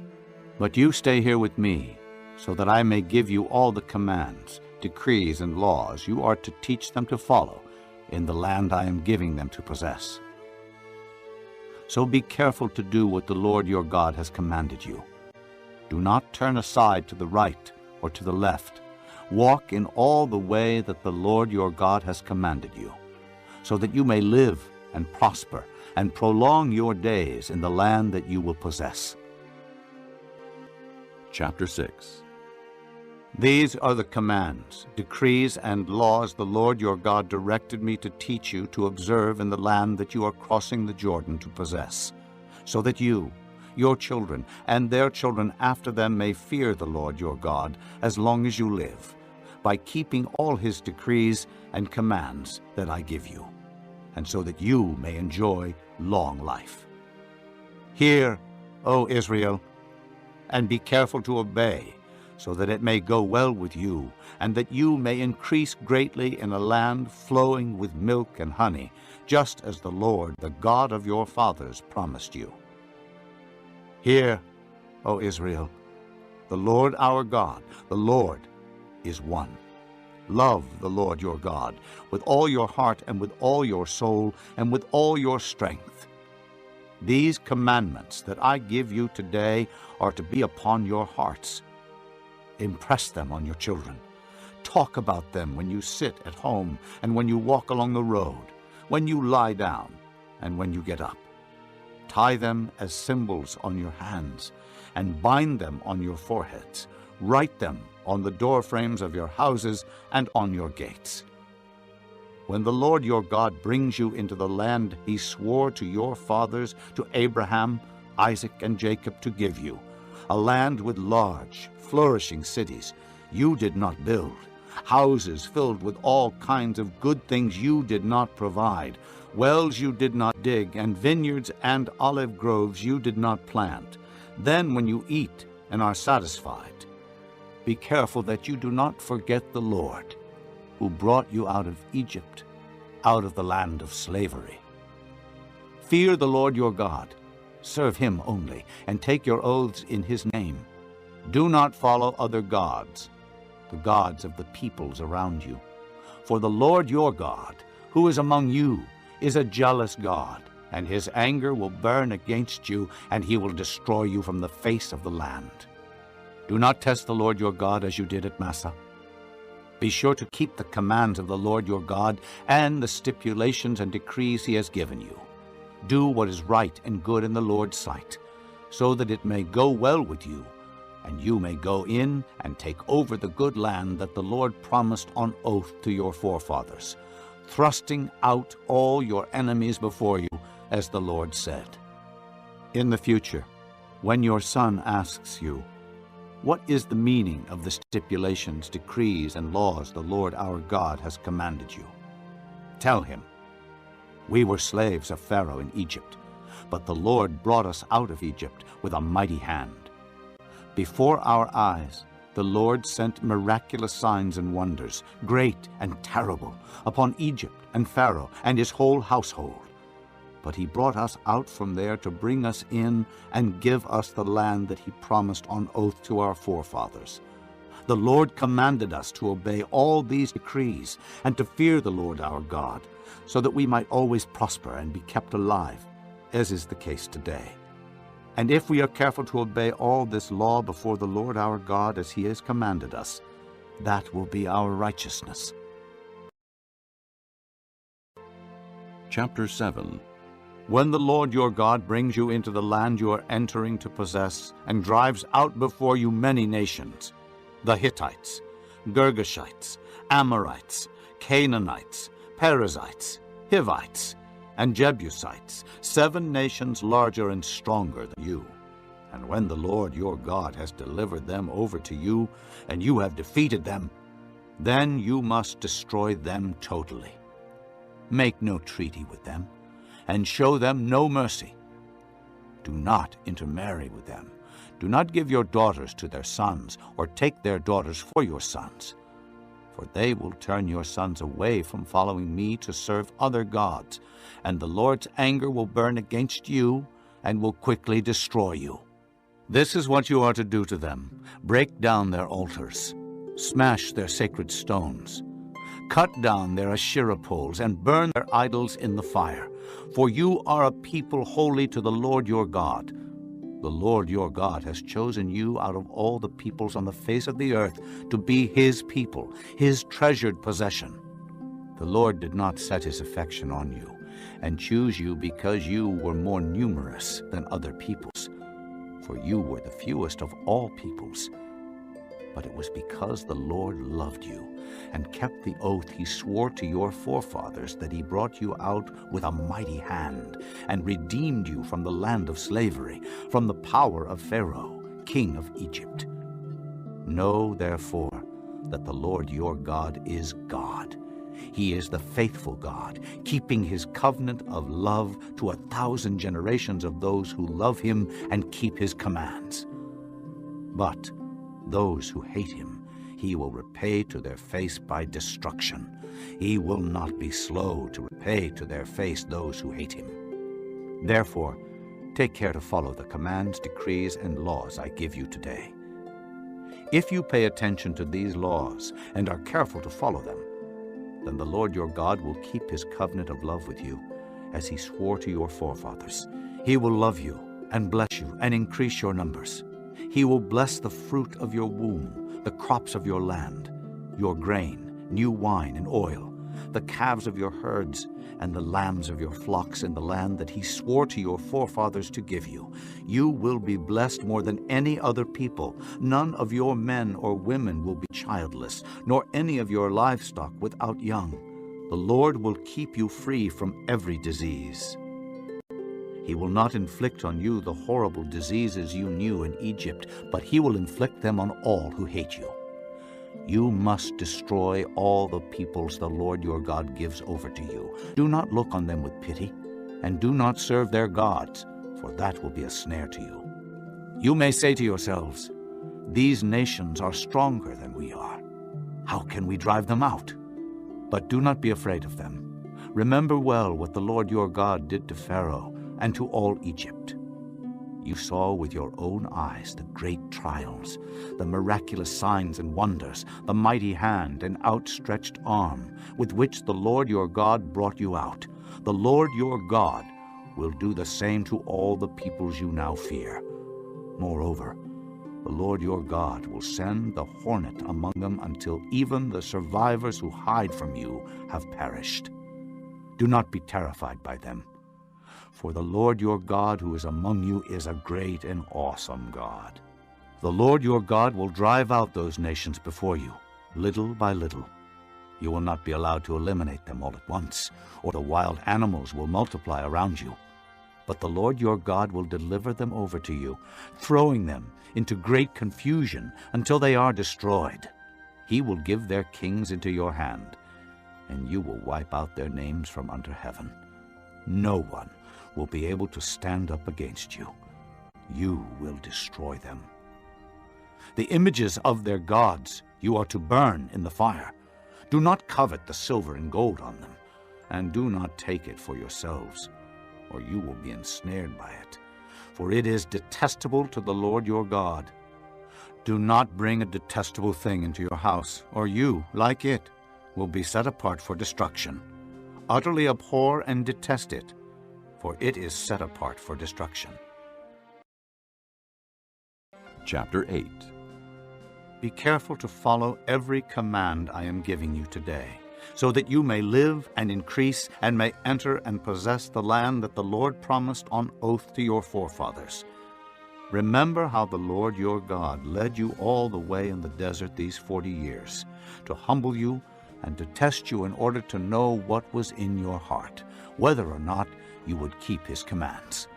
But you stay here with me, so that I may give you all the commands, decrees, and laws you are to teach them to follow in the land I am giving them to possess. So be careful to do what the Lord your God has commanded you. Do not turn aside to the right or to the left. Walk in all the way that the Lord your God has commanded you, so that you may live and prosper and prolong your days in the land that you will possess." Chapter 6. These are the commands, decrees, and laws the Lord your God directed me to teach you to observe in the land that you are crossing the Jordan to possess, so that you, your children, and their children after them may fear the Lord your God as long as you live, by keeping all his decrees and commands that I give you, and so that you may enjoy long life. Hear, O Israel, and be careful to obey, so that it may go well with you, and that you may increase greatly in a land flowing with milk and honey, just as the Lord, the God of your fathers, promised you. Hear, O Israel, the Lord our God, the Lord is one. Love the Lord your God with all your heart and with all your soul and with all your strength. These commandments that I give you today are to be upon your hearts. Impress them on your children. Talk about them when you sit at home and when you walk along the road, when you lie down and when you get up. Tie them as symbols on your hands and bind them on your foreheads. Write them on the doorframes of your houses and on your gates. When the Lord your God brings you into the land he swore to your fathers, to Abraham, Isaac, and Jacob to give you, a land with large, flourishing cities you did not build, houses filled with all kinds of good things you did not provide, wells you did not dig, and vineyards and olive groves you did not plant. Then when you eat and are satisfied, be careful that you do not forget the Lord, who brought you out of Egypt, out of the land of slavery. Fear the Lord your God, serve him only, and take your oaths in his name. Do not follow other gods, the gods of the peoples around you. For the Lord your God, who is among you, is a jealous God, and his anger will burn against you, and he will destroy you from the face of the land. Do not test the Lord your God as you did at Massah. Be sure to keep the commands of the Lord your God and the stipulations and decrees he has given you. Do what is right and good in the Lord's sight, so that it may go well with you, and you may go in and take over the good land that the Lord promised on oath to your forefathers, thrusting out all your enemies before you, as the Lord said. In the future, when your son asks you, "What is the meaning of the stipulations, decrees, and laws the Lord our God has commanded you?" tell him, "We were slaves of Pharaoh in Egypt, but the Lord brought us out of Egypt with a mighty hand. Before our eyes, the Lord sent miraculous signs and wonders, great and terrible, upon Egypt and Pharaoh and his whole household. But he brought us out from there to bring us in and give us the land that he promised on oath to our forefathers. The Lord commanded us to obey all these decrees and to fear the Lord our God, so that we might always prosper and be kept alive, as is the case today. And if we are careful to obey all this law before the Lord our God as he has commanded us, that will be our righteousness." Chapter 7. When the Lord your God brings you into the land you are entering to possess, and drives out before you many nations, the Hittites, Girgashites, Amorites, Canaanites, Perizzites, Hivites, and Jebusites, 7 nations larger and stronger than you. And when the Lord your God has delivered them over to you, and you have defeated them, then you must destroy them totally. Make no treaty with them, and show them no mercy. Do not intermarry with them. Do not give your daughters to their sons, or take their daughters for your sons. For they will turn your sons away from following me to serve other gods, and the Lord's anger will burn against you and will quickly destroy you. This is what you are to do to them: break down their altars, smash their sacred stones, cut down their Asherah poles, and burn their idols in the fire. For you are a people holy to the Lord your God. The Lord your God has chosen you out of all the peoples on the face of the earth to be his people, his treasured possession. The Lord did not set his affection on you and choose you because you were more numerous than other peoples, for you were the fewest of all peoples. But it was because the Lord loved you and kept the oath he swore to your forefathers that he brought you out with a mighty hand and redeemed you from the land of slavery, from the power of Pharaoh, king of Egypt. Know, therefore, that the Lord your God is God. He is the faithful God, keeping his covenant of love to 1,000 generations of those who love him and keep his commands. But those who hate him he will repay to their face by destruction. He will not be slow to repay to their face those who hate him. Therefore, take care to follow the commands, decrees, and laws I give you today. If you pay attention to these laws and are careful to follow them, then the Lord your God will keep his covenant of love with you, as he swore to your forefathers. He will love you and bless you and increase your numbers. He will bless the fruit of your womb, the crops of your land, your grain, new wine and oil, the calves of your herds, and the lambs of your flocks in the land that he swore to your forefathers to give you. You will be blessed more than any other people. None of your men or women will be childless, nor any of your livestock without young. The Lord will keep you free from every disease. He will not inflict on you the horrible diseases you knew in Egypt, but he will inflict them on all who hate you. You must destroy all the peoples the Lord your God gives over to you. Do not look on them with pity, and do not serve their gods, for that will be a snare to you. You may say to yourselves, "These nations are stronger than we are. How can we drive them out?" But do not be afraid of them. Remember well what the Lord your God did to Pharaoh and to all Egypt. You saw with your own eyes the great trials, the miraculous signs and wonders, the mighty hand and outstretched arm with which the Lord your God brought you out. The Lord your God will do the same to all the peoples you now fear. Moreover, the Lord your God will send the hornet among them until even the survivors who hide from you have perished. Do not be terrified by them, for the Lord your God who is among you is a great and awesome God. The Lord your God will drive out those nations before you, little by little. You will not be allowed to eliminate them all at once, or the wild animals will multiply around you. But the Lord your God will deliver them over to you, throwing them into great confusion until they are destroyed. He will give their kings into your hand, and you will wipe out their names from under heaven. No one will be able to stand up against you. You will destroy them. The images of their gods you are to burn in the fire. Do not covet the silver and gold on them, and do not take it for yourselves, or you will be ensnared by it, for it is detestable to the Lord your God. Do not bring a detestable thing into your house, or you, like it, will be set apart for destruction. Utterly abhor and detest it, for it is set apart for destruction. Chapter 8. Be careful to follow every command I am giving you today, so that you may live and increase and may enter and possess the land that the Lord promised on oath to your forefathers. Remember how the Lord your God led you all the way in the desert these 40 years, to humble you and to test you in order to know what was in your heart, whether or not you would keep his commands.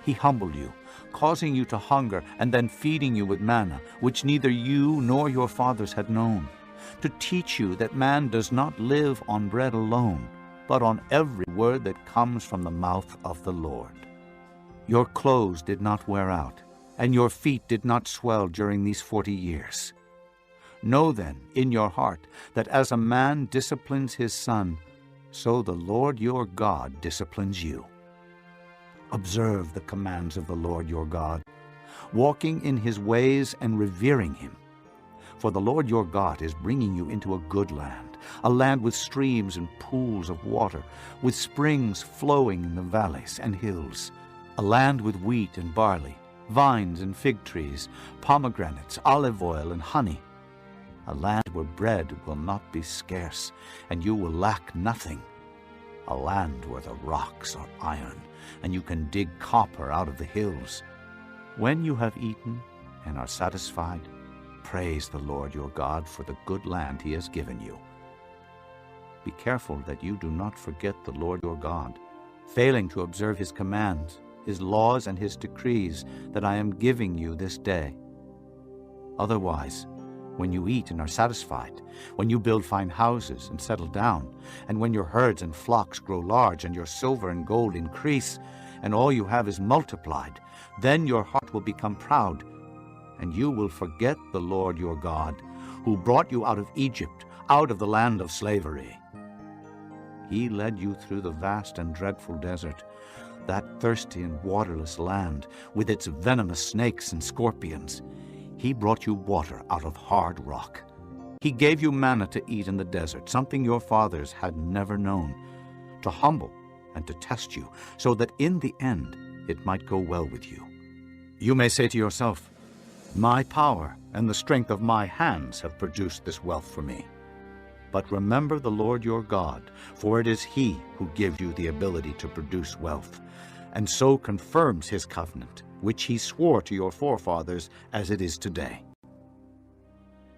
He humbled you, causing you to hunger and then feeding you with manna, which neither you nor your fathers had known, to teach you that man does not live on bread alone, but on every word that comes from the mouth of the Lord. Your clothes did not wear out, and your feet did not swell during these 40 years. Know then in your heart that as a man disciplines his son, so the Lord your God disciplines you. Observe the commands of the Lord your God, walking in his ways and revering him. For the Lord your God is bringing you into a good land, a land with streams and pools of water, with springs flowing in the valleys and hills, a land with wheat and barley, vines and fig trees, pomegranates, olive oil and honey, a land where bread will not be scarce, and you will lack nothing, a land where the rocks are iron, and you can dig copper out of the hills. When you have eaten and are satisfied, praise the Lord your God for the good land he has given you. Be careful that you do not forget the Lord your God, failing to observe his commands, his laws, and his decrees that I am giving you this day. Otherwise, when you eat and are satisfied, when you build fine houses and settle down, and when your herds and flocks grow large, and your silver and gold increase, and all you have is multiplied, then your heart will become proud, and you will forget the Lord your God, who brought you out of Egypt, out of the land of slavery. He led you through the vast and dreadful desert, that thirsty and waterless land, with its venomous snakes and scorpions. He brought you water out of hard rock. He gave you manna to eat in the desert, something your fathers had never known, to humble and to test you, so that in the end it might go well with you. You may say to yourself, my power and the strength of my hands have produced this wealth for me. But remember the Lord your God, for it is he who gives you the ability to produce wealth, and so confirms his covenant, which he swore to your forefathers as it is today.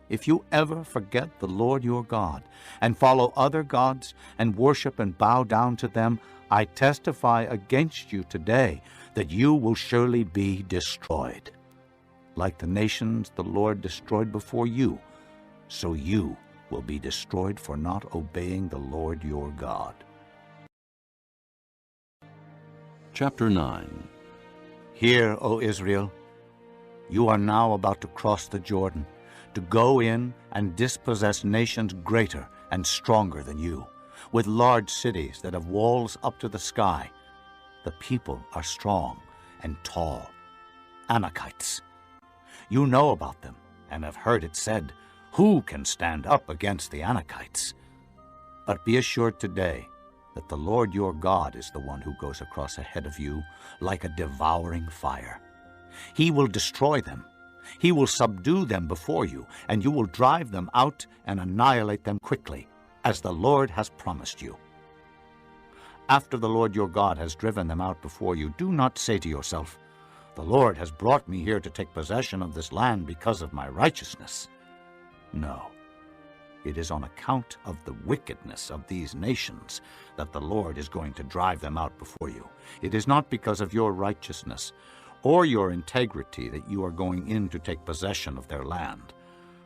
If you ever forget the Lord your God, and follow other gods, and worship and bow down to them, I testify against you today that you will surely be destroyed. Like the nations the Lord destroyed before you, so you will be destroyed for not obeying the Lord your God. Chapter 9. Hear, O Israel, you are now about to cross the Jordan, to go in and dispossess nations greater and stronger than you, with large cities that have walls up to the sky. The people are strong and tall, Anakites. You know about them and have heard it said, who can stand up against the Anakites? But be assured today that the Lord your God is the one who goes across ahead of you like a devouring fire. He will destroy them. He will subdue them before you, and you will drive them out and annihilate them quickly, as the Lord has promised you. After the Lord your God has driven them out before you, do not say to yourself, the Lord has brought me here to take possession of this land because of my righteousness. No, It is on account of the wickedness of these nations that the Lord is going to drive them out before you. It is not because of your righteousness or your integrity that you are going in to take possession of their land,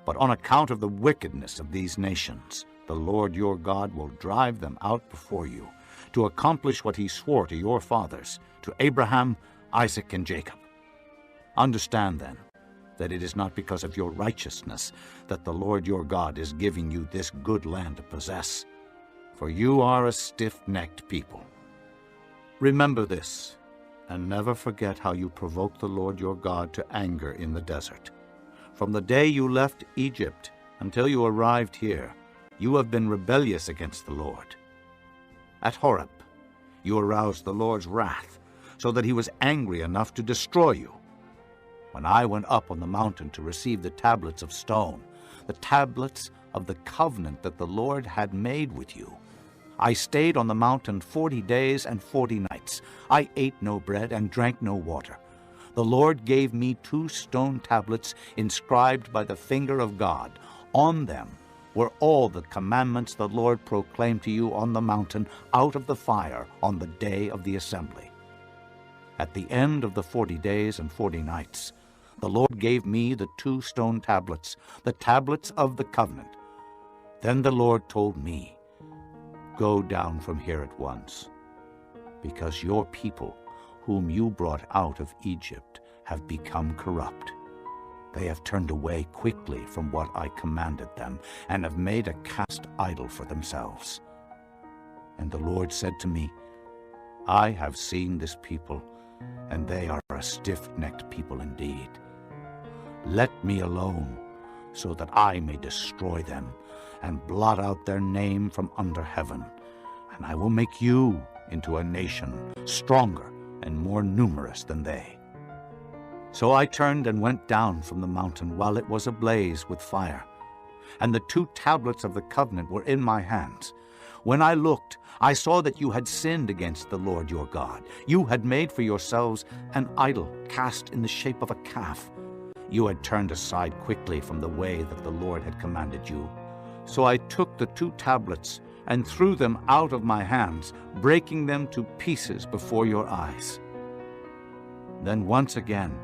but on account of the wickedness of these nations, the Lord your God will drive them out before you to accomplish what he swore to your fathers, to Abraham, Isaac, and Jacob. Understand then that it is not because of your righteousness that the Lord your God is giving you this good land to possess, for you are a stiff-necked people. Remember this, and never forget how you provoked the Lord your God to anger in the desert. From the day you left Egypt until you arrived here, you have been rebellious against the Lord. At Horeb, you aroused the Lord's wrath, so that he was angry enough to destroy you. When I went up on the mountain to receive the tablets of stone, the tablets of the covenant that the Lord had made with you, I stayed on the mountain 40 days and 40 nights. I ate no bread and drank no water. The Lord gave me 2 stone tablets inscribed by the finger of God. On them were all the commandments the Lord proclaimed to you on the mountain out of the fire on the day of the assembly. At the end of the 40 days and 40 nights, the Lord gave me the 2 stone tablets, the tablets of the covenant. Then the Lord told me, "Go down from here at once, because your people, whom you brought out of Egypt, have become corrupt. They have turned away quickly from what I commanded them, and have made a cast idol for themselves." And the Lord said to me, "I have seen this people, and they are a stiff-necked people indeed. Let me alone, so that I may destroy them, and blot out their name from under heaven, and I will make you into a nation stronger and more numerous than they." So I turned and went down from the mountain while it was ablaze with fire, and the 2 tablets of the covenant were in my hands. When I looked, I saw that you had sinned against the Lord your God. You had made for yourselves an idol cast in the shape of a calf. You had turned aside quickly from the way that the Lord had commanded you. So I took the 2 tablets and threw them out of my hands, breaking them to pieces before your eyes. Then once again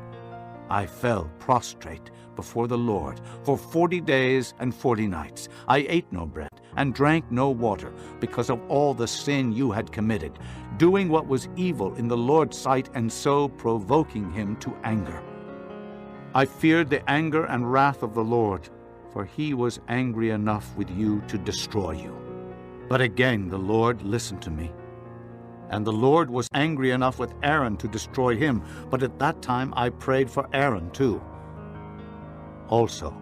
I fell prostrate before the Lord for 40 days and 40 nights. I ate no bread and drank no water because of all the sin you had committed, doing what was evil in the Lord's sight and so provoking him to anger. I feared the anger and wrath of the Lord, for he was angry enough with you to destroy you. But again the Lord listened to me. And the Lord was angry enough with Aaron to destroy him, but at that time I prayed for Aaron too. Also,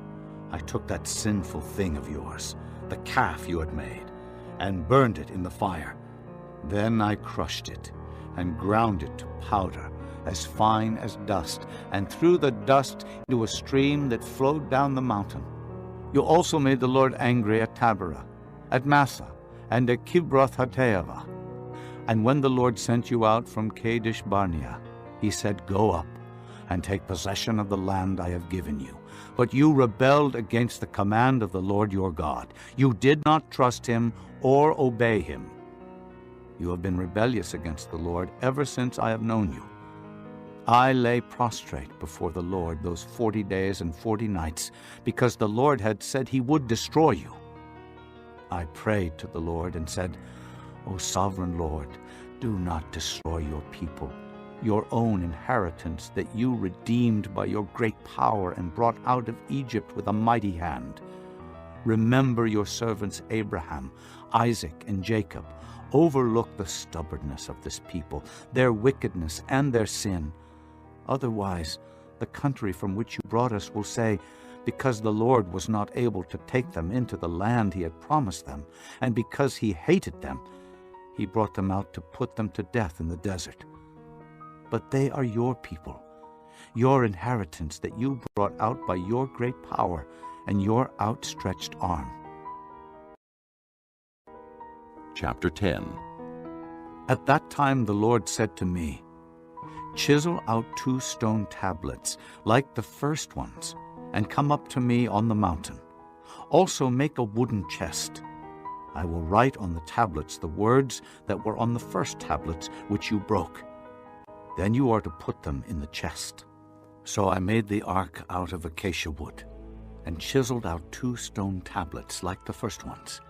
I took that sinful thing of yours, the calf you had made, and burned it in the fire. Then I crushed it and ground it to powder, as fine as dust, and threw the dust into a stream that flowed down the mountain. You also made the Lord angry at Taberah, at Massah, and at Kibroth-Hattaavah. And when the Lord sent you out from Kadesh Barnea, he said, "Go up and take possession of the land I have given you." But you rebelled against the command of the Lord your God. You did not trust him or obey him. You have been rebellious against the Lord ever since I have known you. I lay prostrate before the Lord those 40 days and 40 nights, because the Lord had said he would destroy you. I prayed to the Lord and said, "O sovereign Lord, do not destroy your people, your own inheritance that you redeemed by your great power and brought out of Egypt with a mighty hand. Remember your servants Abraham, Isaac, and Jacob. Overlook the stubbornness of this people, their wickedness and their sin. Otherwise, the country from which you brought us will say, because the Lord was not able to take them into the land he had promised them, and because he hated them, he brought them out to put them to death in the desert. But they are your people, your inheritance that you brought out by your great power and your outstretched arm." Chapter 10. At that time the Lord said to me, "Chisel out 2 stone tablets like the first ones, and come up to me on the mountain. Also make a wooden chest. I will write on the tablets the words that were on the first tablets which you broke. Then you are to put them in the chest." So I made the ark out of acacia wood, and chiseled out 2 stone tablets like the first ones.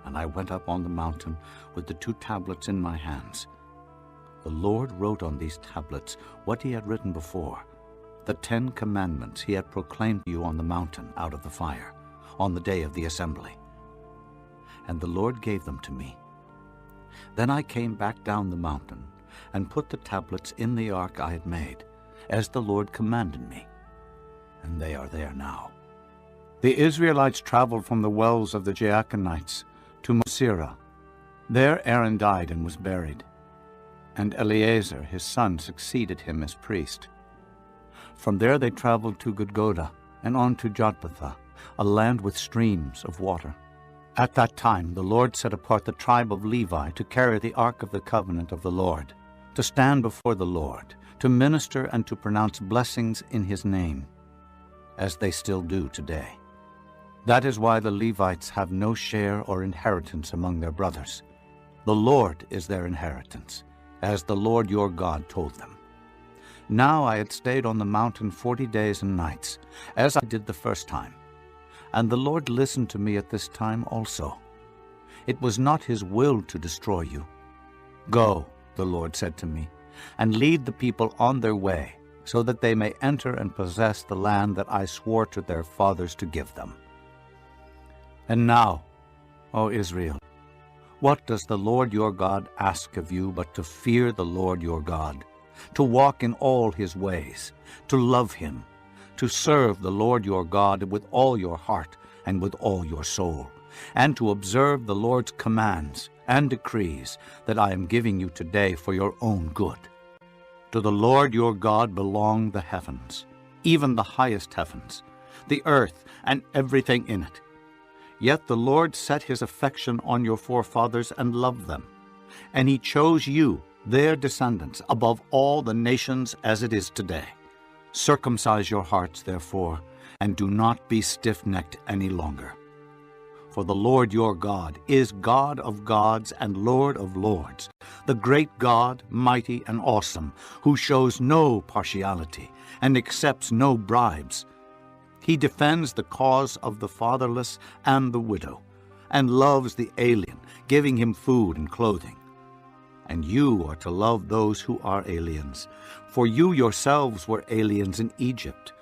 And I went up on the mountain with the 2 tablets in my hands. The Lord wrote on these tablets what he had written before, the 10 commandments he had proclaimed to you on the mountain out of the fire, on the day of the assembly. And the Lord gave them to me. Then I came back down the mountain and put the tablets in the ark I had made, as the Lord commanded me. And they are there now. The Israelites traveled from the wells of the Jaakanites to Mosera. There Aaron died and was buried, and Eleazar his son succeeded him as priest. From there they traveled to Gudgoda and on to Jotbathah, a land with streams of water. At that time the Lord set apart the tribe of Levi to carry the ark of the covenant of the Lord, to stand before the Lord, to minister and to pronounce blessings in his name, as they still do today. That is why the Levites have no share or inheritance among their brothers. The Lord is their inheritance, as the Lord your God told them. Now I had stayed on the mountain 40 days and nights, as I did the first time. And the Lord listened to me at this time also. It was not his will to destroy you. "Go," the Lord said to me, "and lead the people on their way, so that they may enter and possess the land that I swore to their fathers to give them." And now, O Israel, what does the Lord your God ask of you but to fear the Lord your God, to walk in all his ways, to love him, to serve the Lord your God with all your heart and with all your soul, and to observe the Lord's commands and decrees that I am giving you today for your own good? To the Lord your God belong the heavens, even the highest heavens, the earth and everything in it. Yet the Lord set his affection on your forefathers and loved them, and he chose you, their descendants, above all the nations as it is today. Circumcise your hearts, therefore, and do not be stiff-necked any longer. For the Lord your God is God of gods and Lord of lords, the great God, mighty and awesome, who shows no partiality and accepts no bribes. He defends the cause of the fatherless and the widow, and loves the alien, giving him food and clothing. And you are to love those who are aliens, for you yourselves were aliens in Egypt.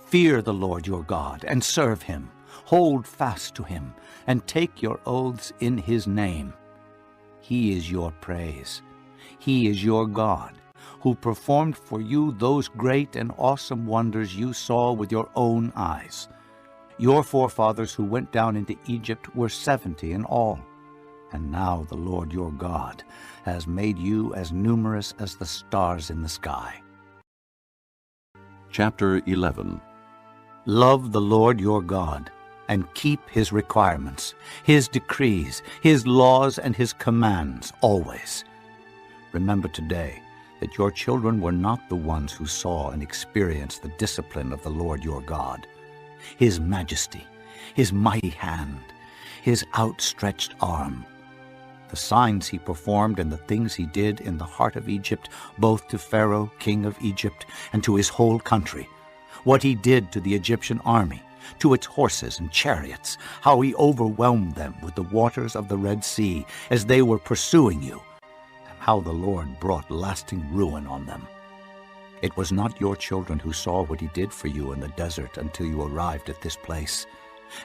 Fear the Lord your God and serve him. Hold fast to him and take your oaths in his name. He is your praise. He is your God, who performed for you those great and awesome wonders you saw with your own eyes. Your forefathers who went down into Egypt were 70 in all. And now the Lord your God has made you as numerous as the stars in the sky. Chapter 11. Love the Lord your God, and keep his requirements, his decrees, his laws, and his commands always. Remember today that your children were not the ones who saw and experienced the discipline of the Lord your God, his majesty, his mighty hand, his outstretched arm, the signs he performed and the things he did in the heart of Egypt, both to Pharaoh, king of Egypt, and to his whole country, what he did to the Egyptian army, to its horses and chariots, how he overwhelmed them with the waters of the Red Sea as they were pursuing you, and how the Lord brought lasting ruin on them. It was not your children who saw what he did for you in the desert until you arrived at this place,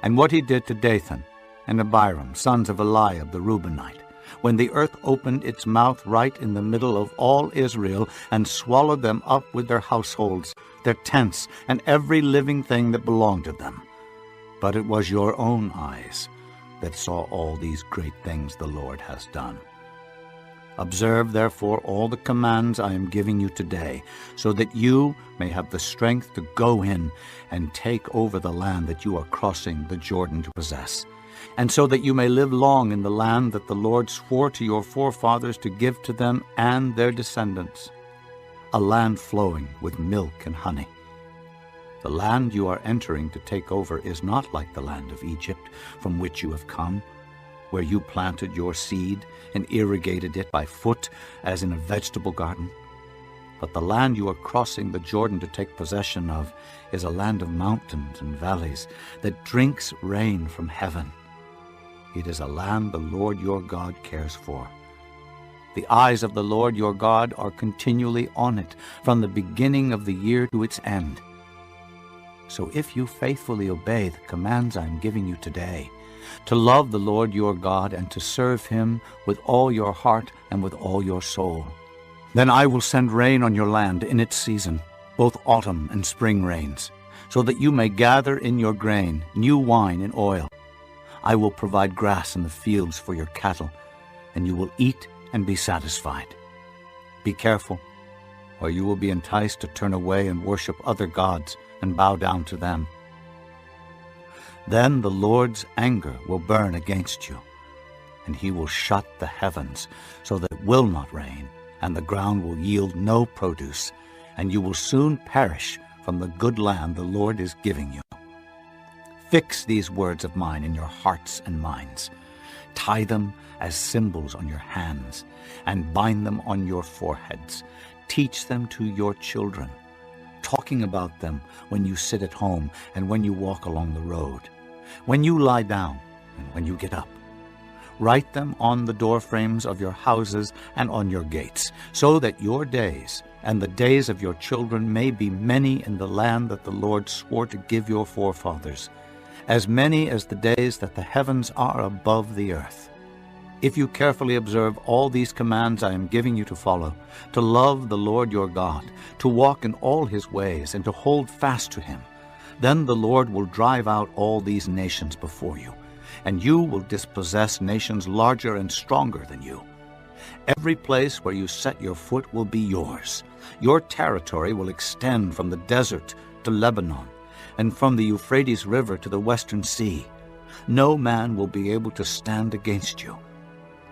and what he did to Dathan and Abiram, sons of Eliab the Reubenite, when the earth opened its mouth right in the middle of all Israel and swallowed them up with their households, their tents, and every living thing that belonged to them. But it was your own eyes that saw all these great things the Lord has done. Observe, therefore, all the commands I am giving you today, so that you may have the strength to go in and take over the land that you are crossing the Jordan to possess, and so that you may live long in the land that the Lord swore to your forefathers to give to them and their descendants, a land flowing with milk and honey. The land you are entering to take over is not like the land of Egypt, from which you have come, where you planted your seed and irrigated it by foot as in a vegetable garden. But the land you are crossing the Jordan to take possession of is a land of mountains and valleys that drinks rain from heaven. It is a land the Lord your God cares for. The eyes of the Lord your God are continually on it, from the beginning of the year to its end. So if you faithfully obey the commands I am giving you today, to love the Lord your God and to serve him with all your heart and with all your soul, then I will send rain on your land in its season, both autumn and spring rains, so that you may gather in your grain, new wine and oil. I will provide grass in the fields for your cattle, and you will eat and be satisfied. Be careful, or you will be enticed to turn away and worship other gods and bow down to them. Then the Lord's anger will burn against you, and he will shut the heavens so that it will not rain, and the ground will yield no produce, and you will soon perish from the good land the Lord is giving you. Fix these words of mine in your hearts and minds. Tie them as symbols on your hands, and bind them on your foreheads. Teach them to your children, talking about them when you sit at home and when you walk along the road, when you lie down and when you get up. Write them on the doorframes of your houses and on your gates, so that your days and the days of your children may be many in the land that the Lord swore to give your forefathers, as many as the days that the heavens are above the earth. If you carefully observe all these commands I am giving you to follow, to love the Lord your God, to walk in all his ways, and to hold fast to him, then the Lord will drive out all these nations before you, and you will dispossess nations larger and stronger than you. Every place where you set your foot will be yours. Your territory will extend from the desert to Lebanon, and from the Euphrates River to the western sea. No man will be able to stand against you.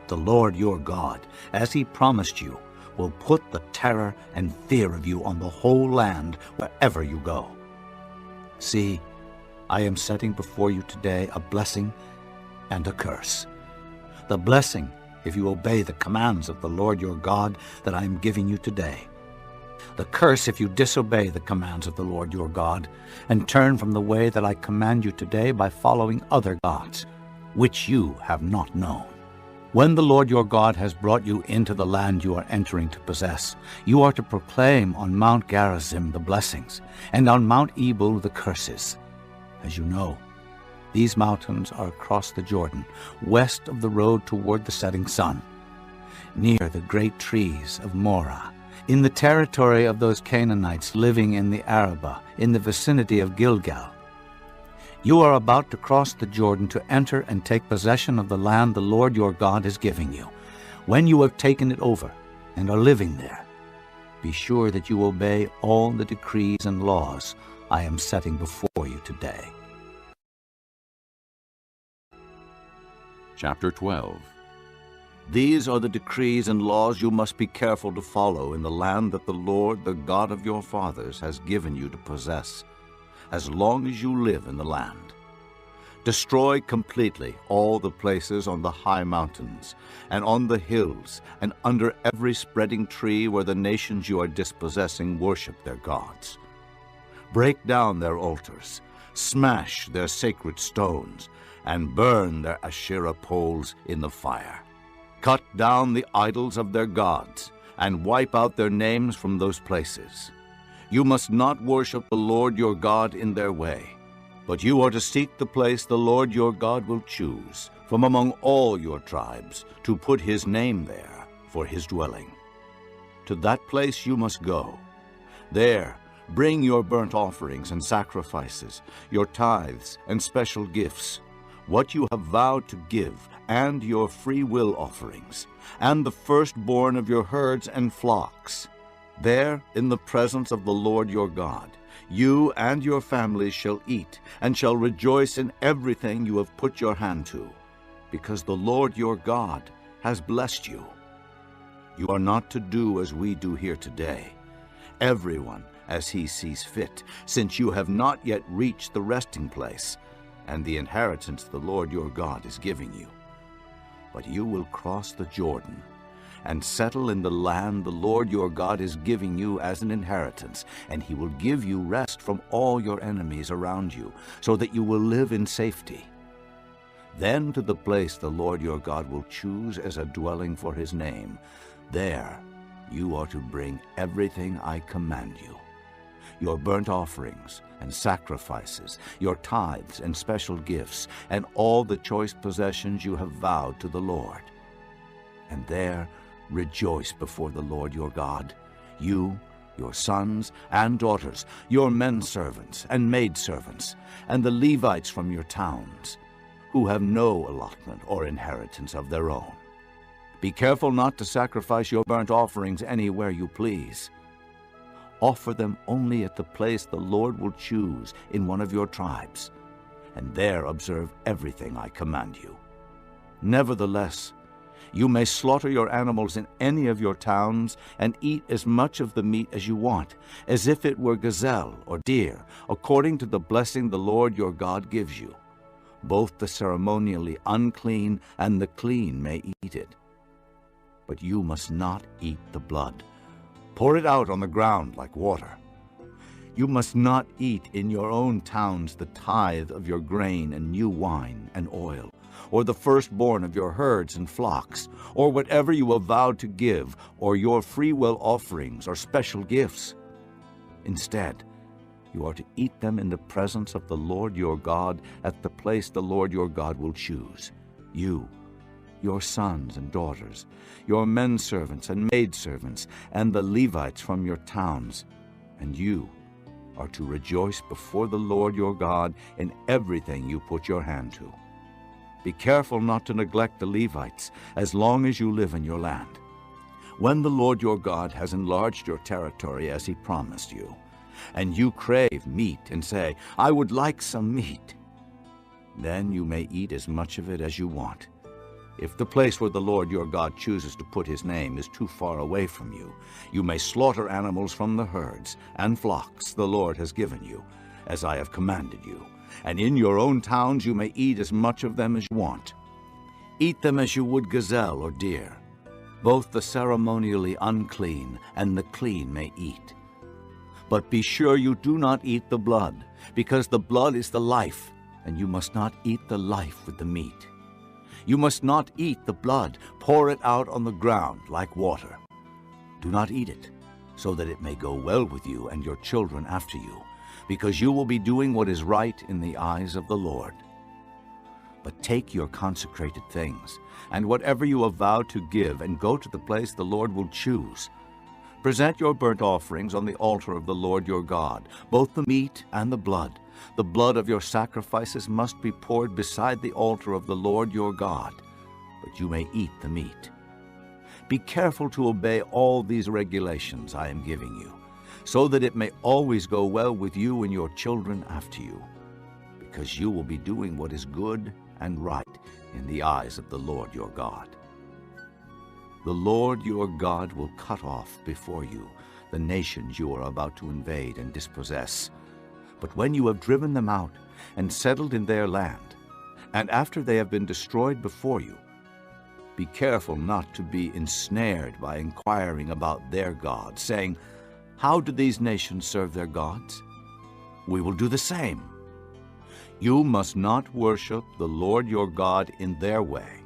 The Lord your God, as he promised you, will put the terror and fear of you on the whole land wherever you go. See, I am setting before you today a blessing and a curse. The blessing, if you obey the commands of the Lord your God that I am giving you today. The curse, if you disobey the commands of the Lord your God and turn from the way that I command you today by following other gods, which you have not known. When the Lord your God has brought you into the land you are entering to possess, you are to proclaim on Mount Gerizim the blessings, and on Mount Ebal the curses. As you know, these mountains are across the Jordan, west of the road toward the setting sun, near the great trees of Morah, in the territory of those Canaanites living in the Arabah, in the vicinity of Gilgal. You are about to cross the Jordan to enter and take possession of the land the Lord your God is giving you. When you have taken it over and are living there, be sure that you obey all the decrees and laws I am setting before you today. Chapter 12. These are the decrees and laws you must be careful to follow in the land that the Lord, the God of your fathers, has given you to possess, as long as you live in the land. Destroy completely all the places on the high mountains, and on the hills, and under every spreading tree where the nations you are dispossessing worship their gods. Break down their altars, smash their sacred stones, and burn their Asherah poles in the fire. Cut down the idols of their gods, and wipe out their names from those places. You must not worship the Lord your God in their way, but you are to seek the place the Lord your God will choose from among all your tribes to put his name there for his dwelling. To that place you must go. There bring your burnt offerings and sacrifices, your tithes and special gifts, what you have vowed to give, and your free will offerings, and the firstborn of your herds and flocks. There, in the presence of the Lord your God, you and your families shall eat, and shall rejoice in everything you have put your hand to, because the Lord your God has blessed you. You are not to do as we do here today. Everyone as he sees fit, since you have not yet reached the resting place and the inheritance the Lord your God is giving you. But you will cross the Jordan and settle in the land the Lord your God is giving you as an inheritance, and he will give you rest from all your enemies around you, so that you will live in safety. Then to the place the Lord your God will choose as a dwelling for his name, there you are to bring everything I command you: your burnt offerings and sacrifices, your tithes and special gifts, and all the choice possessions you have vowed to the Lord. And there rejoice before the Lord your God, you, your sons and daughters, your men servants and maidservants, and the Levites from your towns, who have no allotment or inheritance of their own. Be careful not to sacrifice your burnt offerings anywhere you please. Offer them only at the place the Lord will choose in one of your tribes, and there observe everything I command you. Nevertheless, you may slaughter your animals in any of your towns and eat as much of the meat as you want, as if it were gazelle or deer, according to the blessing the Lord your God gives you. Both the ceremonially unclean and the clean may eat it. But you must not eat the blood. Pour it out on the ground like water. You must not eat in your own towns the tithe of your grain and new wine and oil, or the firstborn of your herds and flocks, or whatever you have vowed to give, or your freewill offerings or special gifts. Instead, you are to eat them in the presence of the Lord your God at the place the Lord your God will choose. You, your sons and daughters, your men servants and maidservants, and the Levites from your towns, and you are to rejoice before the Lord your God in everything you put your hand to. Be careful not to neglect the Levites as long as you live in your land. When the Lord your God has enlarged your territory as he promised you, and you crave meat and say, I would like some meat, then you may eat as much of it as you want. If the place where the Lord your God chooses to put his name is too far away from you, you may slaughter animals from the herds and flocks the Lord has given you, as I have commanded you. And in your own towns you may eat as much of them as you want. Eat them as you would gazelle or deer. Both the ceremonially unclean and the clean may eat. But be sure you do not eat the blood, because the blood is the life, and you must not eat the life with the meat. You must not eat the blood. Pour it out on the ground like water. Do not eat it, so that it may go well with you and your children after you, because you will be doing what is right in the eyes of the Lord. But take your consecrated things, and whatever you have vowed to give, and go to the place the Lord will choose. Present your burnt offerings on the altar of the Lord your God, both the meat and the blood. The blood of your sacrifices must be poured beside the altar of the Lord your God, but you may eat the meat. Be careful to obey all these regulations I am giving you, so that it may always go well with you and your children after you, because you will be doing what is good and right in the eyes of the Lord your God. The Lord your God will cut off before you the nations you are about to invade and dispossess. But when you have driven them out and settled in their land, and after they have been destroyed before you, be careful not to be ensnared by inquiring about their gods, saying, How do these nations serve their gods? We will do the same. You must not worship the Lord your God in their way,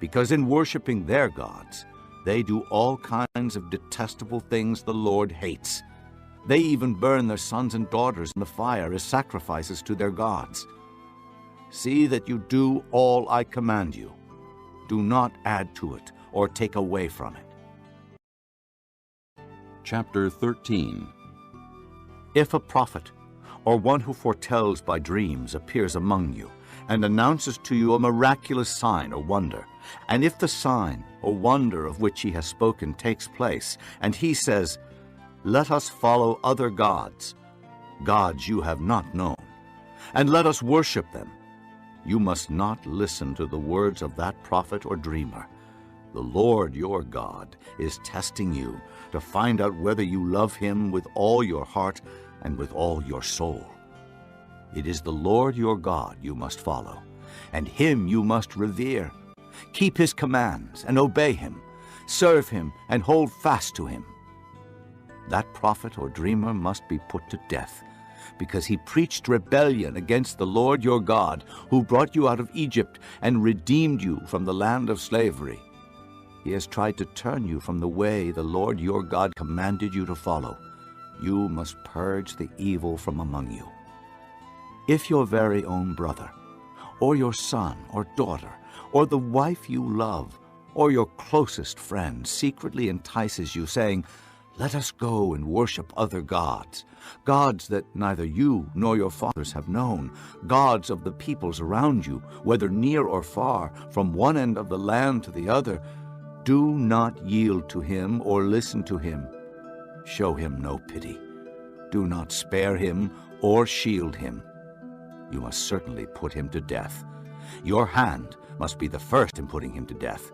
because in worshiping their gods, they do all kinds of detestable things the Lord hates. They even burn their sons and daughters in the fire as sacrifices to their gods. See that you do all I command you. Do not add to it or take away from it. Chapter 13. If a prophet or one who foretells by dreams appears among you and announces to you a miraculous sign or wonder, and if the sign or wonder of which he has spoken takes place, and he says, Let us follow other gods, gods you have not known, and let us worship them, you must not listen to the words of that prophet or dreamer. The Lord your God is testing you to find out whether you love him with all your heart and with all your soul. It is the Lord your God you must follow, and him you must revere. Keep his commands and obey him. Serve him and hold fast to him. That prophet or dreamer must be put to death, because he preached rebellion against the Lord your God, who brought you out of Egypt and redeemed you from the land of slavery. He has tried to turn you from the way the Lord your God commanded you to follow. You must purge the evil from among you. If your very own brother, or your son or daughter, or the wife you love, or your closest friend secretly entices you, saying, "Let us go and worship other gods," gods that neither you nor your fathers have known, gods of the peoples around you, whether near or far, from one end of the land to the other, do not yield to him or listen to him. Show him no pity. Do not spare him or shield him. You must certainly put him to death. Your hand must be the first in putting him to death,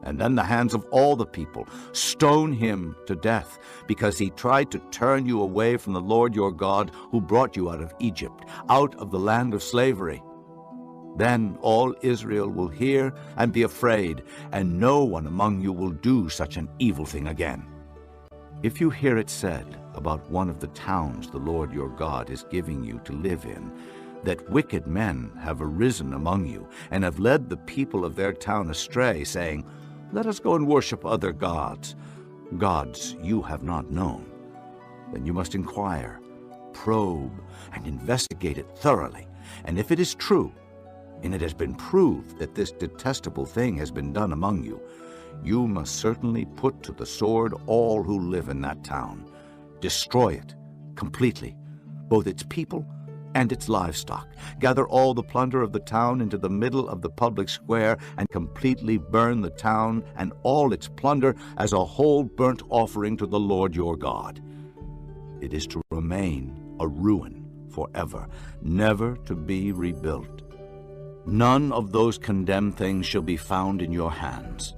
and then the hands of all the people. Stone him to death, because he tried to turn you away from the Lord your God, who brought you out of Egypt, out of the land of slavery. Then all Israel will hear and be afraid, and no one among you will do such an evil thing again. If you hear it said about one of the towns the Lord your God is giving you to live in, that wicked men have arisen among you and have led the people of their town astray, saying, "Let us go and worship other gods," gods you have not known, then you must inquire, probe, and investigate it thoroughly. And if it is true, and it has been proved that this detestable thing has been done among you, you must certainly put to the sword all who live in that town. Destroy it completely, both its people and its livestock. Gather all the plunder of the town into the middle of the public square, and completely burn the town and all its plunder as a whole burnt offering to the Lord your God. It is to remain a ruin forever, never to be rebuilt. None of those condemned things shall be found in your hands,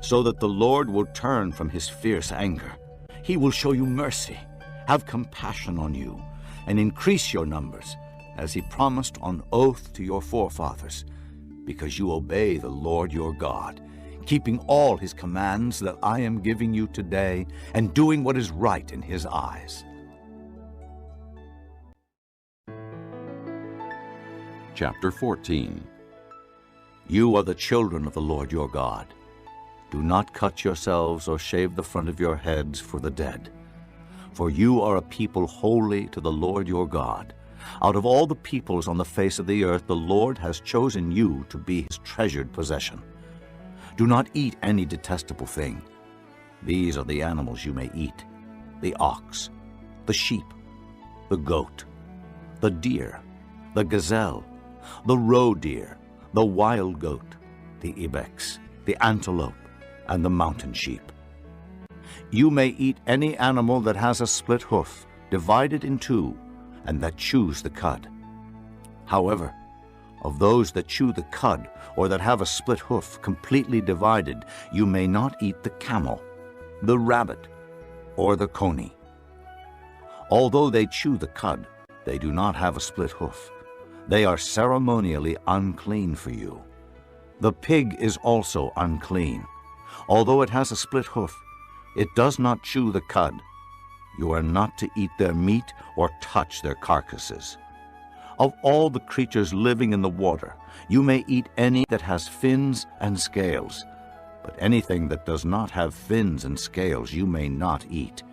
so that the Lord will turn from his fierce anger. He will show you mercy, have compassion on you, and increase your numbers, as he promised on oath to your forefathers, because you obey the Lord your God, keeping all his commands that I am giving you today, and doing what is right in his eyes. Chapter 14. You are the children of the Lord your God. Do not cut yourselves or shave the front of your heads for the dead. For you are a people holy to the Lord your God. Out of all the peoples on the face of the earth, the Lord has chosen you to be his treasured possession. Do not eat any detestable thing. These are the animals you may eat: the ox, the sheep, the goat, the deer, the gazelle, the roe deer, the wild goat, the ibex, the antelope, and the mountain sheep. You may eat any animal that has a split hoof, divided in two, and that chews the cud. However, of those that chew the cud, or that have a split hoof completely divided, you may not eat the camel, the rabbit, or the coney. Although they chew the cud, they do not have a split hoof. They are ceremonially unclean for you. The pig is also unclean. Although it has a split hoof, it does not chew the cud. You are not to eat their meat or touch their carcasses. Of all the creatures living in the water, you may eat any that has fins and scales, but anything that does not have fins and scales you may not eat.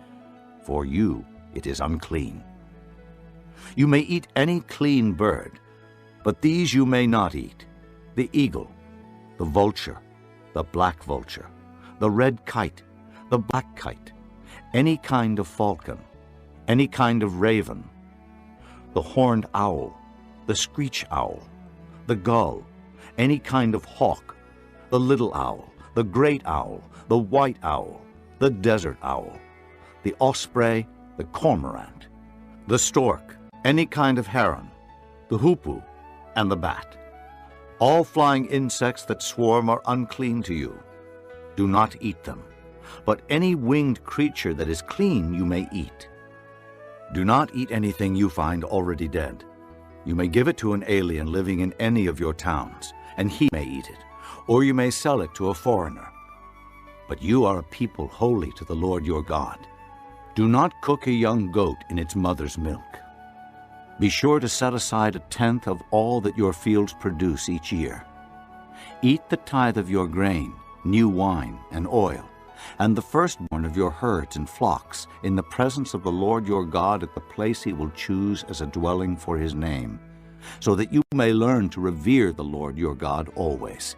For you it is unclean. You may eat any clean bird, but these you may not eat: the eagle, the vulture, the black vulture, the red kite, the black kite, any kind of falcon, any kind of raven, the horned owl, the screech owl, the gull, any kind of hawk, the little owl, the great owl, the white owl, the desert owl, the osprey, the cormorant, the stork, any kind of heron, the hoopoe, and the bat. All flying insects that swarm are unclean to you. Do not eat them, but any winged creature that is clean you may eat. Do not eat anything you find already dead. You may give it to an alien living in any of your towns, and he may eat it, or you may sell it to a foreigner. But you are a people holy to the Lord your God. Do not cook a young goat in its mother's milk. Be sure to set aside 1/10 of all that your fields produce each year. Eat the tithe of your grain, new wine, and oil, and the firstborn of your herds and flocks, in the presence of the Lord your God at the place he will choose as a dwelling for his name, so that you may learn to revere the Lord your God always.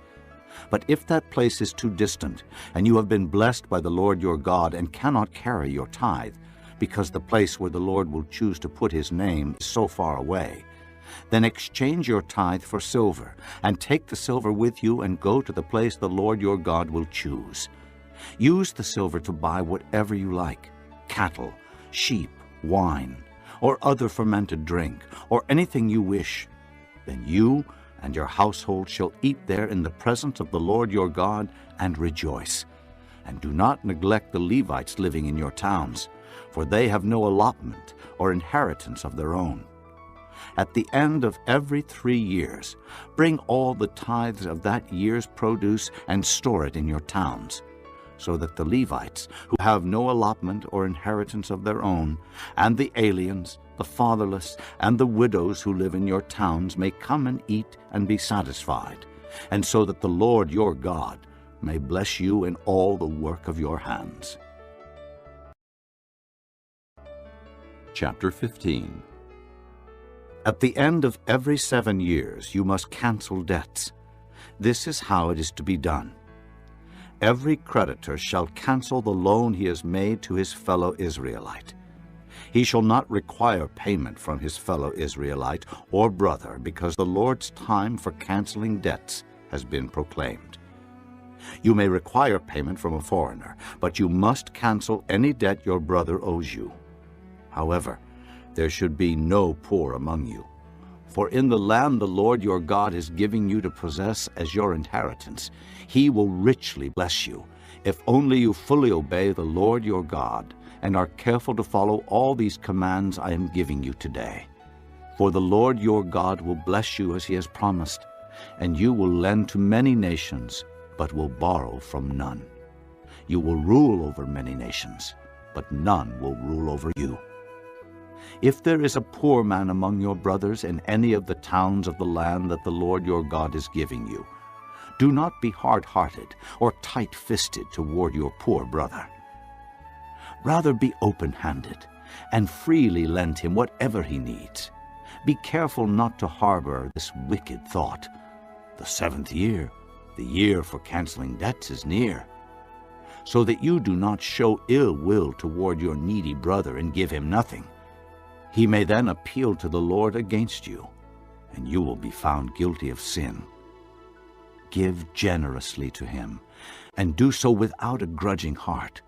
But if that place is too distant, and you have been blessed by the Lord your God and cannot carry your tithe, because the place where the Lord will choose to put his name is so far away, then exchange your tithe for silver, and take the silver with you and go to the place the Lord your God will choose. Use the silver to buy whatever you like, cattle, sheep, wine, or other fermented drink, or anything you wish. Then you and your household shall eat there in the presence of the Lord your God and rejoice. And do not neglect the Levites living in your towns, for they have no allotment or inheritance of their own. At the end of every 3 years, bring all the tithes of that year's produce and store it in your towns, so that the Levites, who have no allotment or inheritance of their own, and the aliens, the fatherless, and the widows who live in your towns may come and eat and be satisfied, and so that the Lord your God may bless you in all the work of your hands. Chapter 15. At the end of every 7 years you must cancel debts. This is how it is to be done. Every creditor shall cancel the loan he has made to his fellow Israelite. He shall not require payment from his fellow Israelite or brother, because the Lord's time for canceling debts has been proclaimed. You may require payment from a foreigner, but you must cancel any debt your brother owes you. However, there should be no poor among you. For in the land the Lord your God is giving you to possess as your inheritance, he will richly bless you, if only you fully obey the Lord your God and are careful to follow all these commands I am giving you today. For the Lord your God will bless you as he has promised, and you will lend to many nations, but will borrow from none. You will rule over many nations, but none will rule over you. If there is a poor man among your brothers in any of the towns of the land that the Lord your God is giving you, do not be hard-hearted or tight-fisted toward your poor brother. Rather be open-handed and freely lend him whatever he needs. Be careful not to harbor this wicked thought. The 7th year, the year for canceling debts, is near, so that you do not show ill will toward your needy brother and give him nothing. He may then appeal to the Lord against you, and you will be found guilty of sin. Give generously to him, and do so without a grudging heart.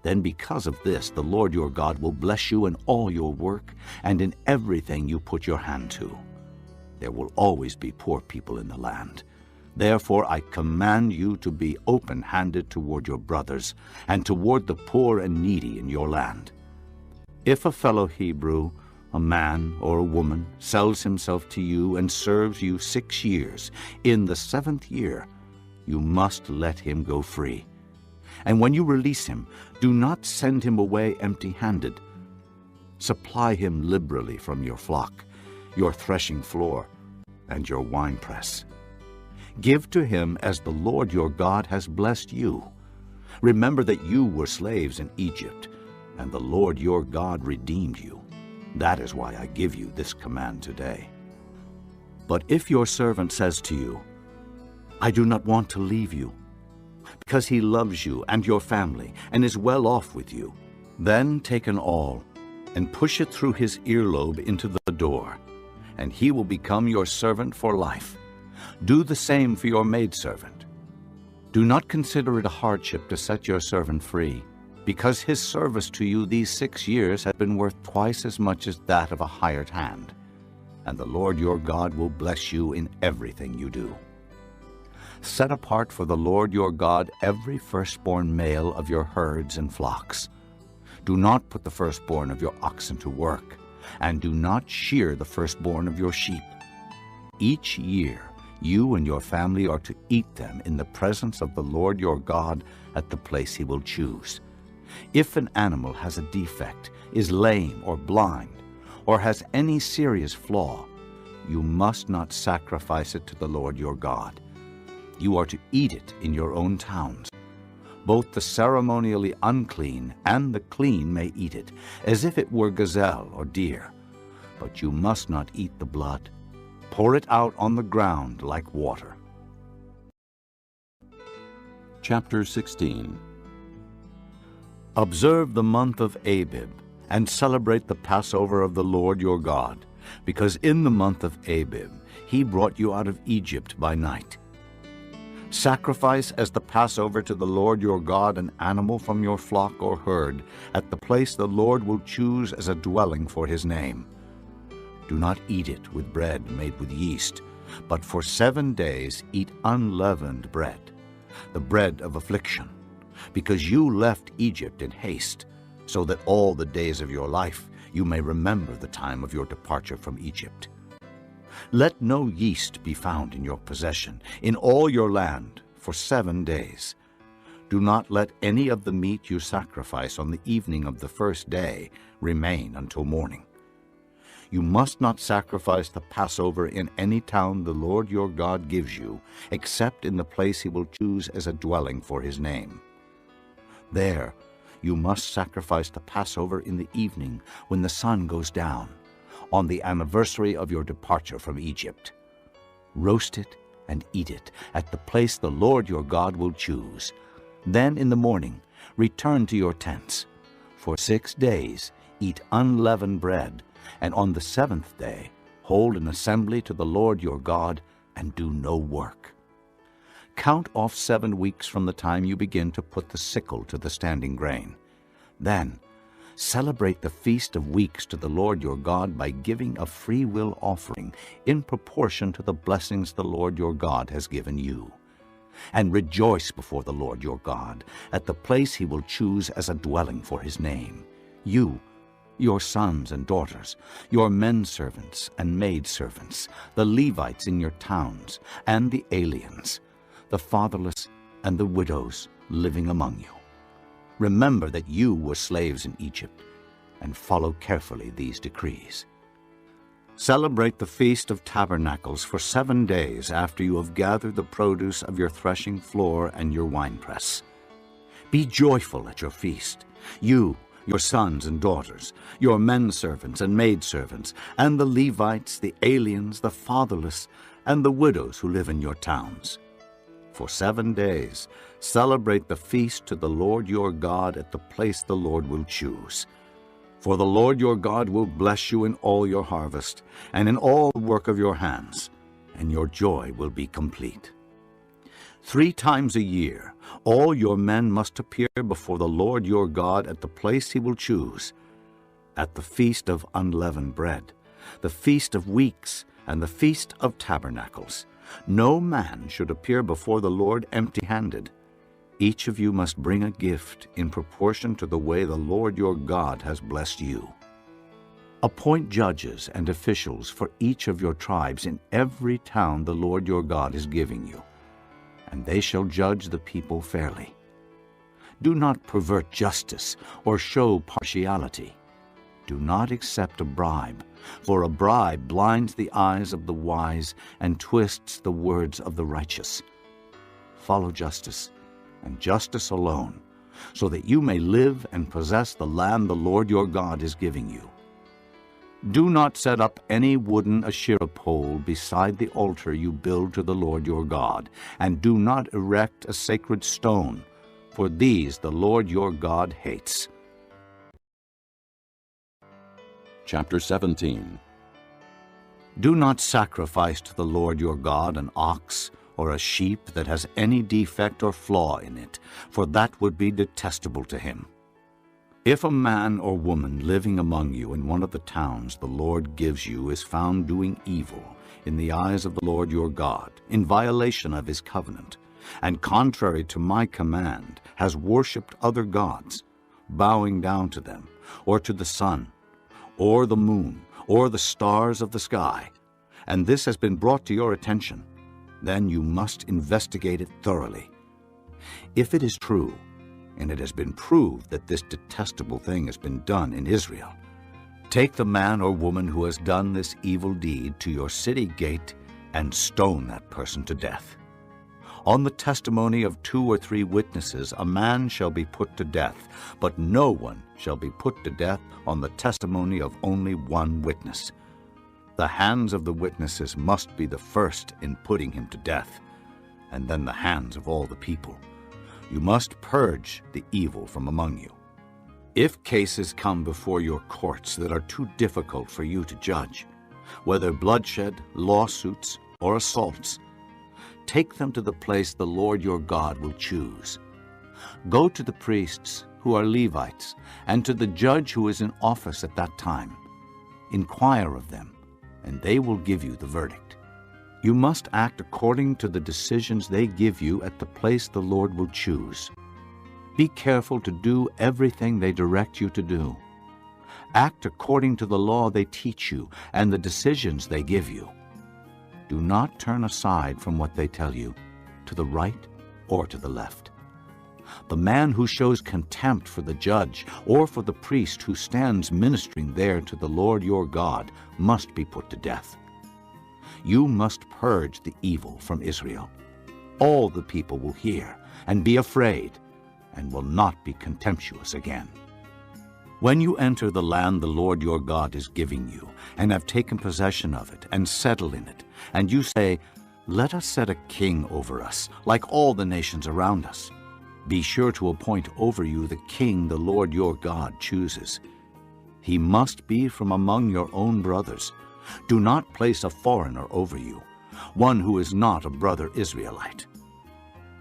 Then because of this, the Lord your God will bless you in all your work and in everything you put your hand to. There will always be poor people in the land. Therefore I command you to be open-handed toward your brothers and toward the poor and needy in your land. If a fellow Hebrew, a man or a woman, sells himself to you and serves you 6 years, in the 7th year you must let him go free. And when you release him, do not send him away empty-handed. Supply him liberally from your flock, your threshing floor, and your winepress. Give to him as the Lord your God has blessed you. Remember that you were slaves in Egypt, and the Lord your God redeemed you. That is why I give you this command today. But if your servant says to you, I do not want to leave you, because he loves you and your family and is well off with you, then take an awl and push it through his earlobe into the door, and he will become your servant for life. Do the same for your maidservant. Do not consider it a hardship to set your servant free, because his service to you these 6 years has been worth twice as much as that of a hired hand, and the Lord your God will bless you in everything you do. Set apart for the Lord your God every firstborn male of your herds and flocks. Do not put the firstborn of your oxen to work, and do not shear the firstborn of your sheep. Each year you and your family are to eat them in the presence of the Lord your God at the place he will choose. If an animal has a defect, is lame or blind, or has any serious flaw, you must not sacrifice it to the Lord your God. You are to eat it in your own towns. Both the ceremonially unclean and the clean may eat it, as if it were gazelle or deer. But you must not eat the blood. Pour it out on the ground like water. Chapter 16. Observe the month of Abib, and celebrate the Passover of the Lord your God, because in the month of Abib he brought you out of Egypt by night. Sacrifice as the Passover to the Lord your God an animal from your flock or herd at the place the Lord will choose as a dwelling for his name. Do not eat it with bread made with yeast, but for 7 days eat unleavened bread, the bread of affliction, because you left Egypt in haste, so that all the days of your life you may remember the time of your departure from Egypt. Let no yeast be found in your possession, in all your land, for 7 days. Do not let any of the meat you sacrifice on the evening of the first day remain until morning. You must not sacrifice the Passover in any town the Lord your God gives you, except in the place he will choose as a dwelling for his name. There you must sacrifice the Passover in the evening when the sun goes down, on the anniversary of your departure from Egypt. Roast it and eat it at the place the Lord your God will choose. Then in the morning return to your tents. For 6 days eat unleavened bread, and on the 7th day hold an assembly to the Lord your God, and do no work. Count off 7 weeks from the time you begin to put the sickle to the standing grain. Then celebrate the Feast of Weeks to the Lord your God by giving a free will offering in proportion to the blessings the Lord your God has given you. And rejoice before the Lord your God at the place he will choose as a dwelling for his name. You, your sons and daughters, your men servants and maid servants, the Levites in your towns, and the aliens, the fatherless and the widows living among you. Remember that you were slaves in Egypt, and follow carefully these decrees. Celebrate the Feast of Tabernacles for 7 days after you have gathered the produce of your threshing floor and your winepress. Be joyful at your feast, you, your sons and daughters, your men servants and maid servants, and the Levites, the aliens, the fatherless, and the widows who live in your towns. For 7 days celebrate the feast to the Lord your God at the place the Lord will choose. For the Lord your God will bless you in all your harvest and in all the work of your hands, and your joy will be complete. 3 times a year all your men must appear before the Lord your God at the place he will choose, at the Feast of Unleavened Bread, the Feast of Weeks, and the Feast of Tabernacles. No man should appear before the Lord empty-handed. Each of you must bring a gift in proportion to the way the Lord your God has blessed you. Appoint judges and officials for each of your tribes in every town the Lord your God is giving you, and they shall judge the people fairly. Do not pervert justice or show partiality. Do not accept a bribe, for a bribe blinds the eyes of the wise and twists the words of the righteous. Follow justice, and justice alone, so that you may live and possess the land the Lord your God is giving you. Do not set up any wooden Asherah pole beside the altar you build to the Lord your God, and do not erect a sacred stone, for these the Lord your God hates. Chapter 17. Do not sacrifice to the Lord your God an ox or a sheep that has any defect or flaw in it, for that would be detestable to him. If a man or woman living among you in one of the towns the Lord gives you is found doing evil in the eyes of the Lord your God, in violation of his covenant, and contrary to my command, has worshipped other gods, bowing down to them, or to the sun, or the moon, or the stars of the sky, and this has been brought to your attention, then you must investigate it thoroughly. If it is true, and it has been proved that this detestable thing has been done in Israel, take the man or woman who has done this evil deed to your city gate and stone that person to death. On the testimony of 2 or 3 witnesses a man shall be put to death, but no one shall be put to death on the testimony of only 1 witness. The hands of the witnesses must be the first in putting him to death, and then the hands of all the people. You must purge the evil from among you. If cases come before your courts that are too difficult for you to judge, whether bloodshed, lawsuits, or assaults, take them to the place the Lord your God will choose. Go to the priests who are Levites, and to the judge who is in office at that time. Inquire of them, and they will give you the verdict. You must act according to the decisions they give you at the place the Lord will choose. Be careful to do everything they direct you to do. Act according to the law they teach you and the decisions they give you. Do not turn aside from what they tell you, to the right or to the left. The man who shows contempt for the judge or for the priest who stands ministering there to the Lord your God must be put to death. You must purge the evil from Israel. All the people will hear and be afraid, and will not be contemptuous again. When you enter the land the Lord your God is giving you, and have taken possession of it, and settle in it, and you say, "Let us set a king over us, like all the nations around us," be sure to appoint over you the king the Lord your God chooses. He must be from among your own brothers. Do not place a foreigner over you, one who is not a brother Israelite.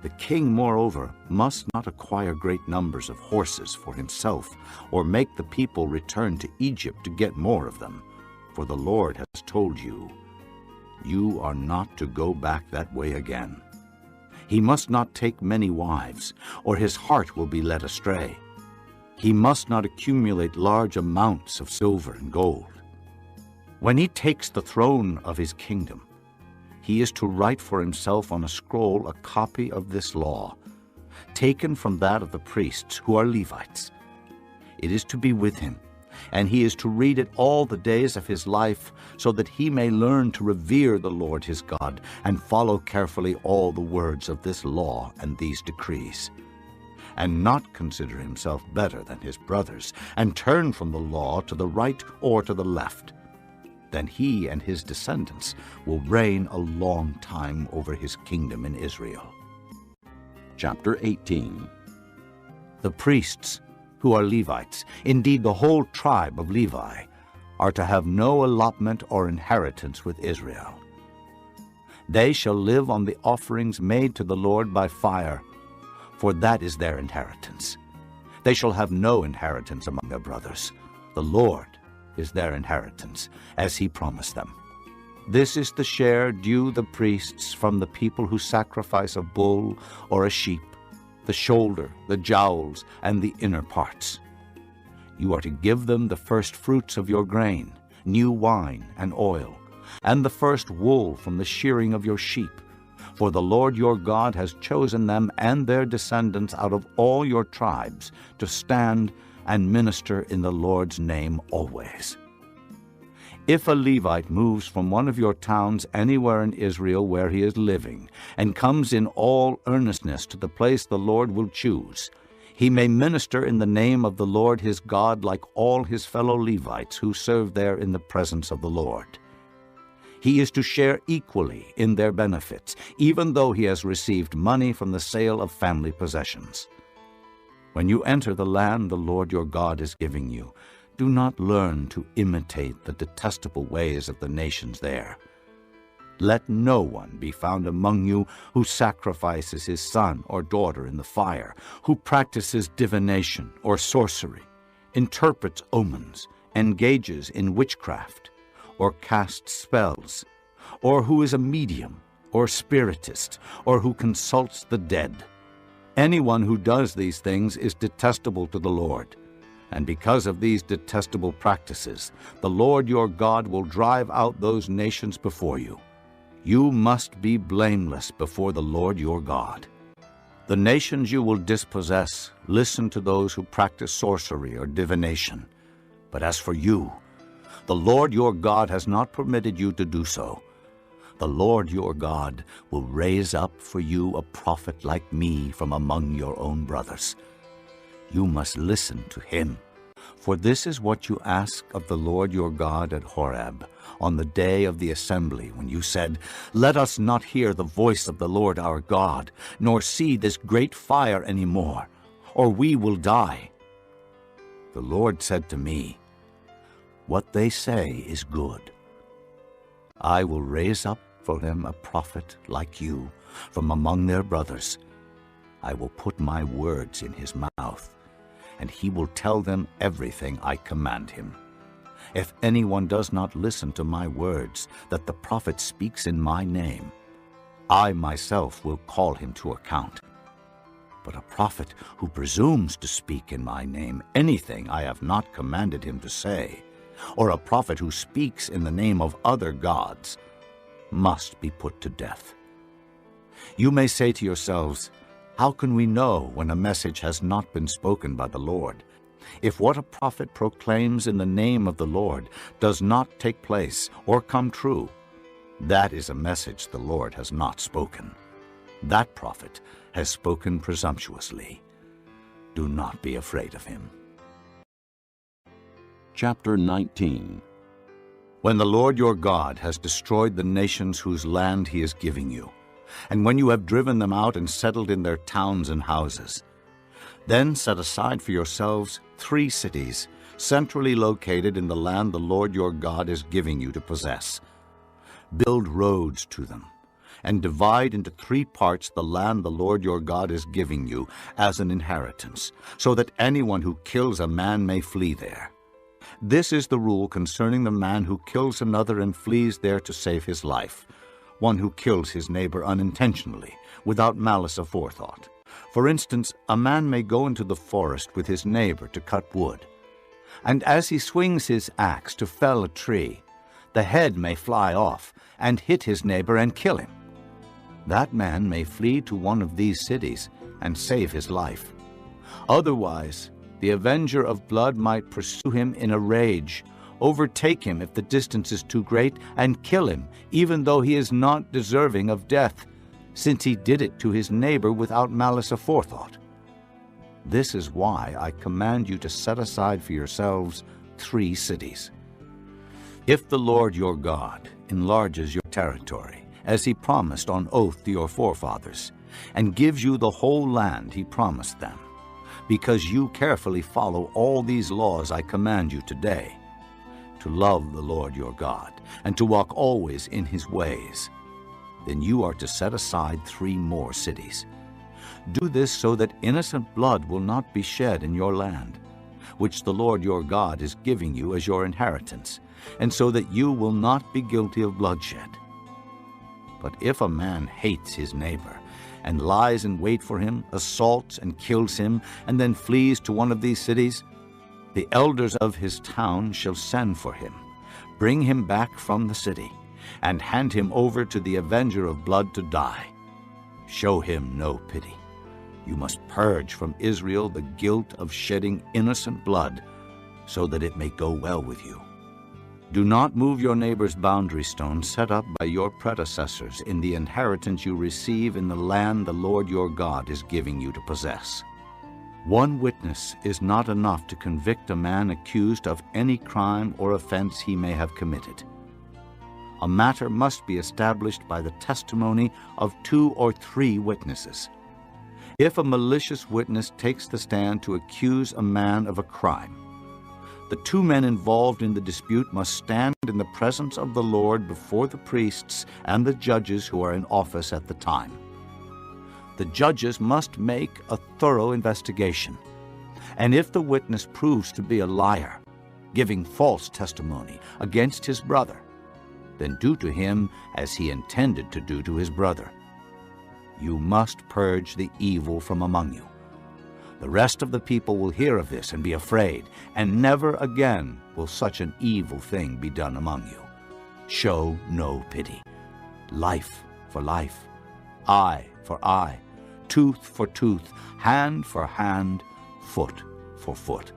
The king, moreover, must not acquire great numbers of horses for himself, or make the people return to Egypt to get more of them, for the Lord has told you, you are not to go back that way again. He must not take many wives, or his heart will be led astray. He must not accumulate large amounts of silver and gold. When he takes the throne of his kingdom, he is to write for himself on a scroll a copy of this law, taken from that of the priests who are Levites. It is to be with him, and he is to read it all the days of his life, so that he may learn to revere the Lord his God and follow carefully all the words of this law and these decrees, and not consider himself better than his brothers, and turn from the law to the right or to the left. Then he and his descendants will reign a long time over his kingdom in Israel. Chapter 18. The priests, who are Levites, indeed the whole tribe of Levi, are to have no allotment or inheritance with Israel. They shall live on the offerings made to the Lord by fire, for that is their inheritance. They shall have no inheritance among their brothers. The Lord is their inheritance, as he promised them. This is the share due the priests from the people who sacrifice a bull or a sheep, the shoulder, the jowls, and the inner parts. You are to give them the first fruits of your grain, new wine and oil, and the first wool from the shearing of your sheep, for the Lord your God has chosen them and their descendants out of all your tribes to stand and minister in the Lord's name always. If a Levite moves from one of your towns anywhere in Israel where he is living, and comes in all earnestness to the place the Lord will choose, he may minister in the name of the Lord his God like all his fellow Levites who serve there in the presence of the Lord. He is to share equally in their benefits, even though he has received money from the sale of family possessions. When you enter the land the Lord your God is giving you, do not learn to imitate the detestable ways of the nations there. Let no one be found among you who sacrifices his son or daughter in the fire, who practices divination or sorcery, interprets omens, engages in witchcraft, or casts spells, or who is a medium, or spiritist, or who consults the dead. Anyone who does these things is detestable to the Lord. And because of these detestable practices, the Lord your God will drive out those nations before you. You must be blameless before the Lord your God. The nations you will dispossess listen to those who practice sorcery or divination. But as for you, the Lord your God has not permitted you to do so. The Lord your God will raise up for you a prophet like me from among your own brothers. You must listen to him. For this is what you ask of the Lord your God at Horeb, on the day of the assembly, when you said, "Let us not hear the voice of the Lord our God, nor see this great fire any more, or we will die." The Lord said to me, "What they say is good. I will raise up for them a prophet like you from among their brothers. I will put my words in his mouth, and he will tell them everything I command him. If anyone does not listen to my words that the prophet speaks in my name, I myself will call him to account. But a prophet who presumes to speak in my name anything I have not commanded him to say, or a prophet who speaks in the name of other gods, must be put to death. You may say to yourselves, 'How can we know when a message has not been spoken by the Lord? If what a prophet proclaims in the name of the Lord does not take place or come true, that is a message the Lord has not spoken. That prophet has spoken presumptuously. Do not be afraid of him.'" Chapter 19. When the Lord your God has destroyed the nations whose land he is giving you, and when you have driven them out and settled in their towns and houses, then set aside for yourselves 3 cities, centrally located in the land the Lord your God is giving you to possess. Build roads to them, and divide into 3 parts the land the Lord your God is giving you as an inheritance, so that anyone who kills a man may flee there. This is the rule concerning the man who kills another and flees there to save his life, one who kills his neighbor unintentionally, without malice aforethought. For instance, a man may go into the forest with his neighbor to cut wood, and as he swings his axe to fell a tree, the head may fly off and hit his neighbor and kill him. That man may flee to one of these cities and save his life. Otherwise, the avenger of blood might pursue him in a rage, overtake him if the distance is too great, and kill him, even though he is not deserving of death, since he did it to his neighbor without malice aforethought. This is why I command you to set aside for yourselves 3 cities. If the Lord your God enlarges your territory, as he promised on oath to your forefathers, and gives you the whole land he promised them, because you carefully follow all these laws I command you today, to love the Lord your God, and to walk always in his ways, then you are to set aside 3 more cities. Do this so that innocent blood will not be shed in your land, which the Lord your God is giving you as your inheritance, and so that you will not be guilty of bloodshed. But if a man hates his neighbor, and lies in wait for him, assaults and kills him, and then flees to one of these cities, the elders of his town shall send for him, bring him back from the city, and hand him over to the avenger of blood to die. Show him no pity. You must purge from Israel the guilt of shedding innocent blood, so that it may go well with you. Do not move your neighbor's boundary stone set up by your predecessors in the inheritance you receive in the land the Lord your God is giving you to possess. 1 witness is not enough to convict a man accused of any crime or offense he may have committed. A matter must be established by the testimony of 2 or 3 witnesses. If a malicious witness takes the stand to accuse a man of a crime, the 2 men involved in the dispute must stand in the presence of the Lord before the priests and the judges who are in office at the time. The judges must make a thorough investigation. And if the witness proves to be a liar, giving false testimony against his brother, then do to him as he intended to do to his brother. You must purge the evil from among you. The rest of the people will hear of this and be afraid, and never again will such an evil thing be done among you. Show no pity. Life for life, eye for eye, tooth for tooth, hand for hand, foot for foot.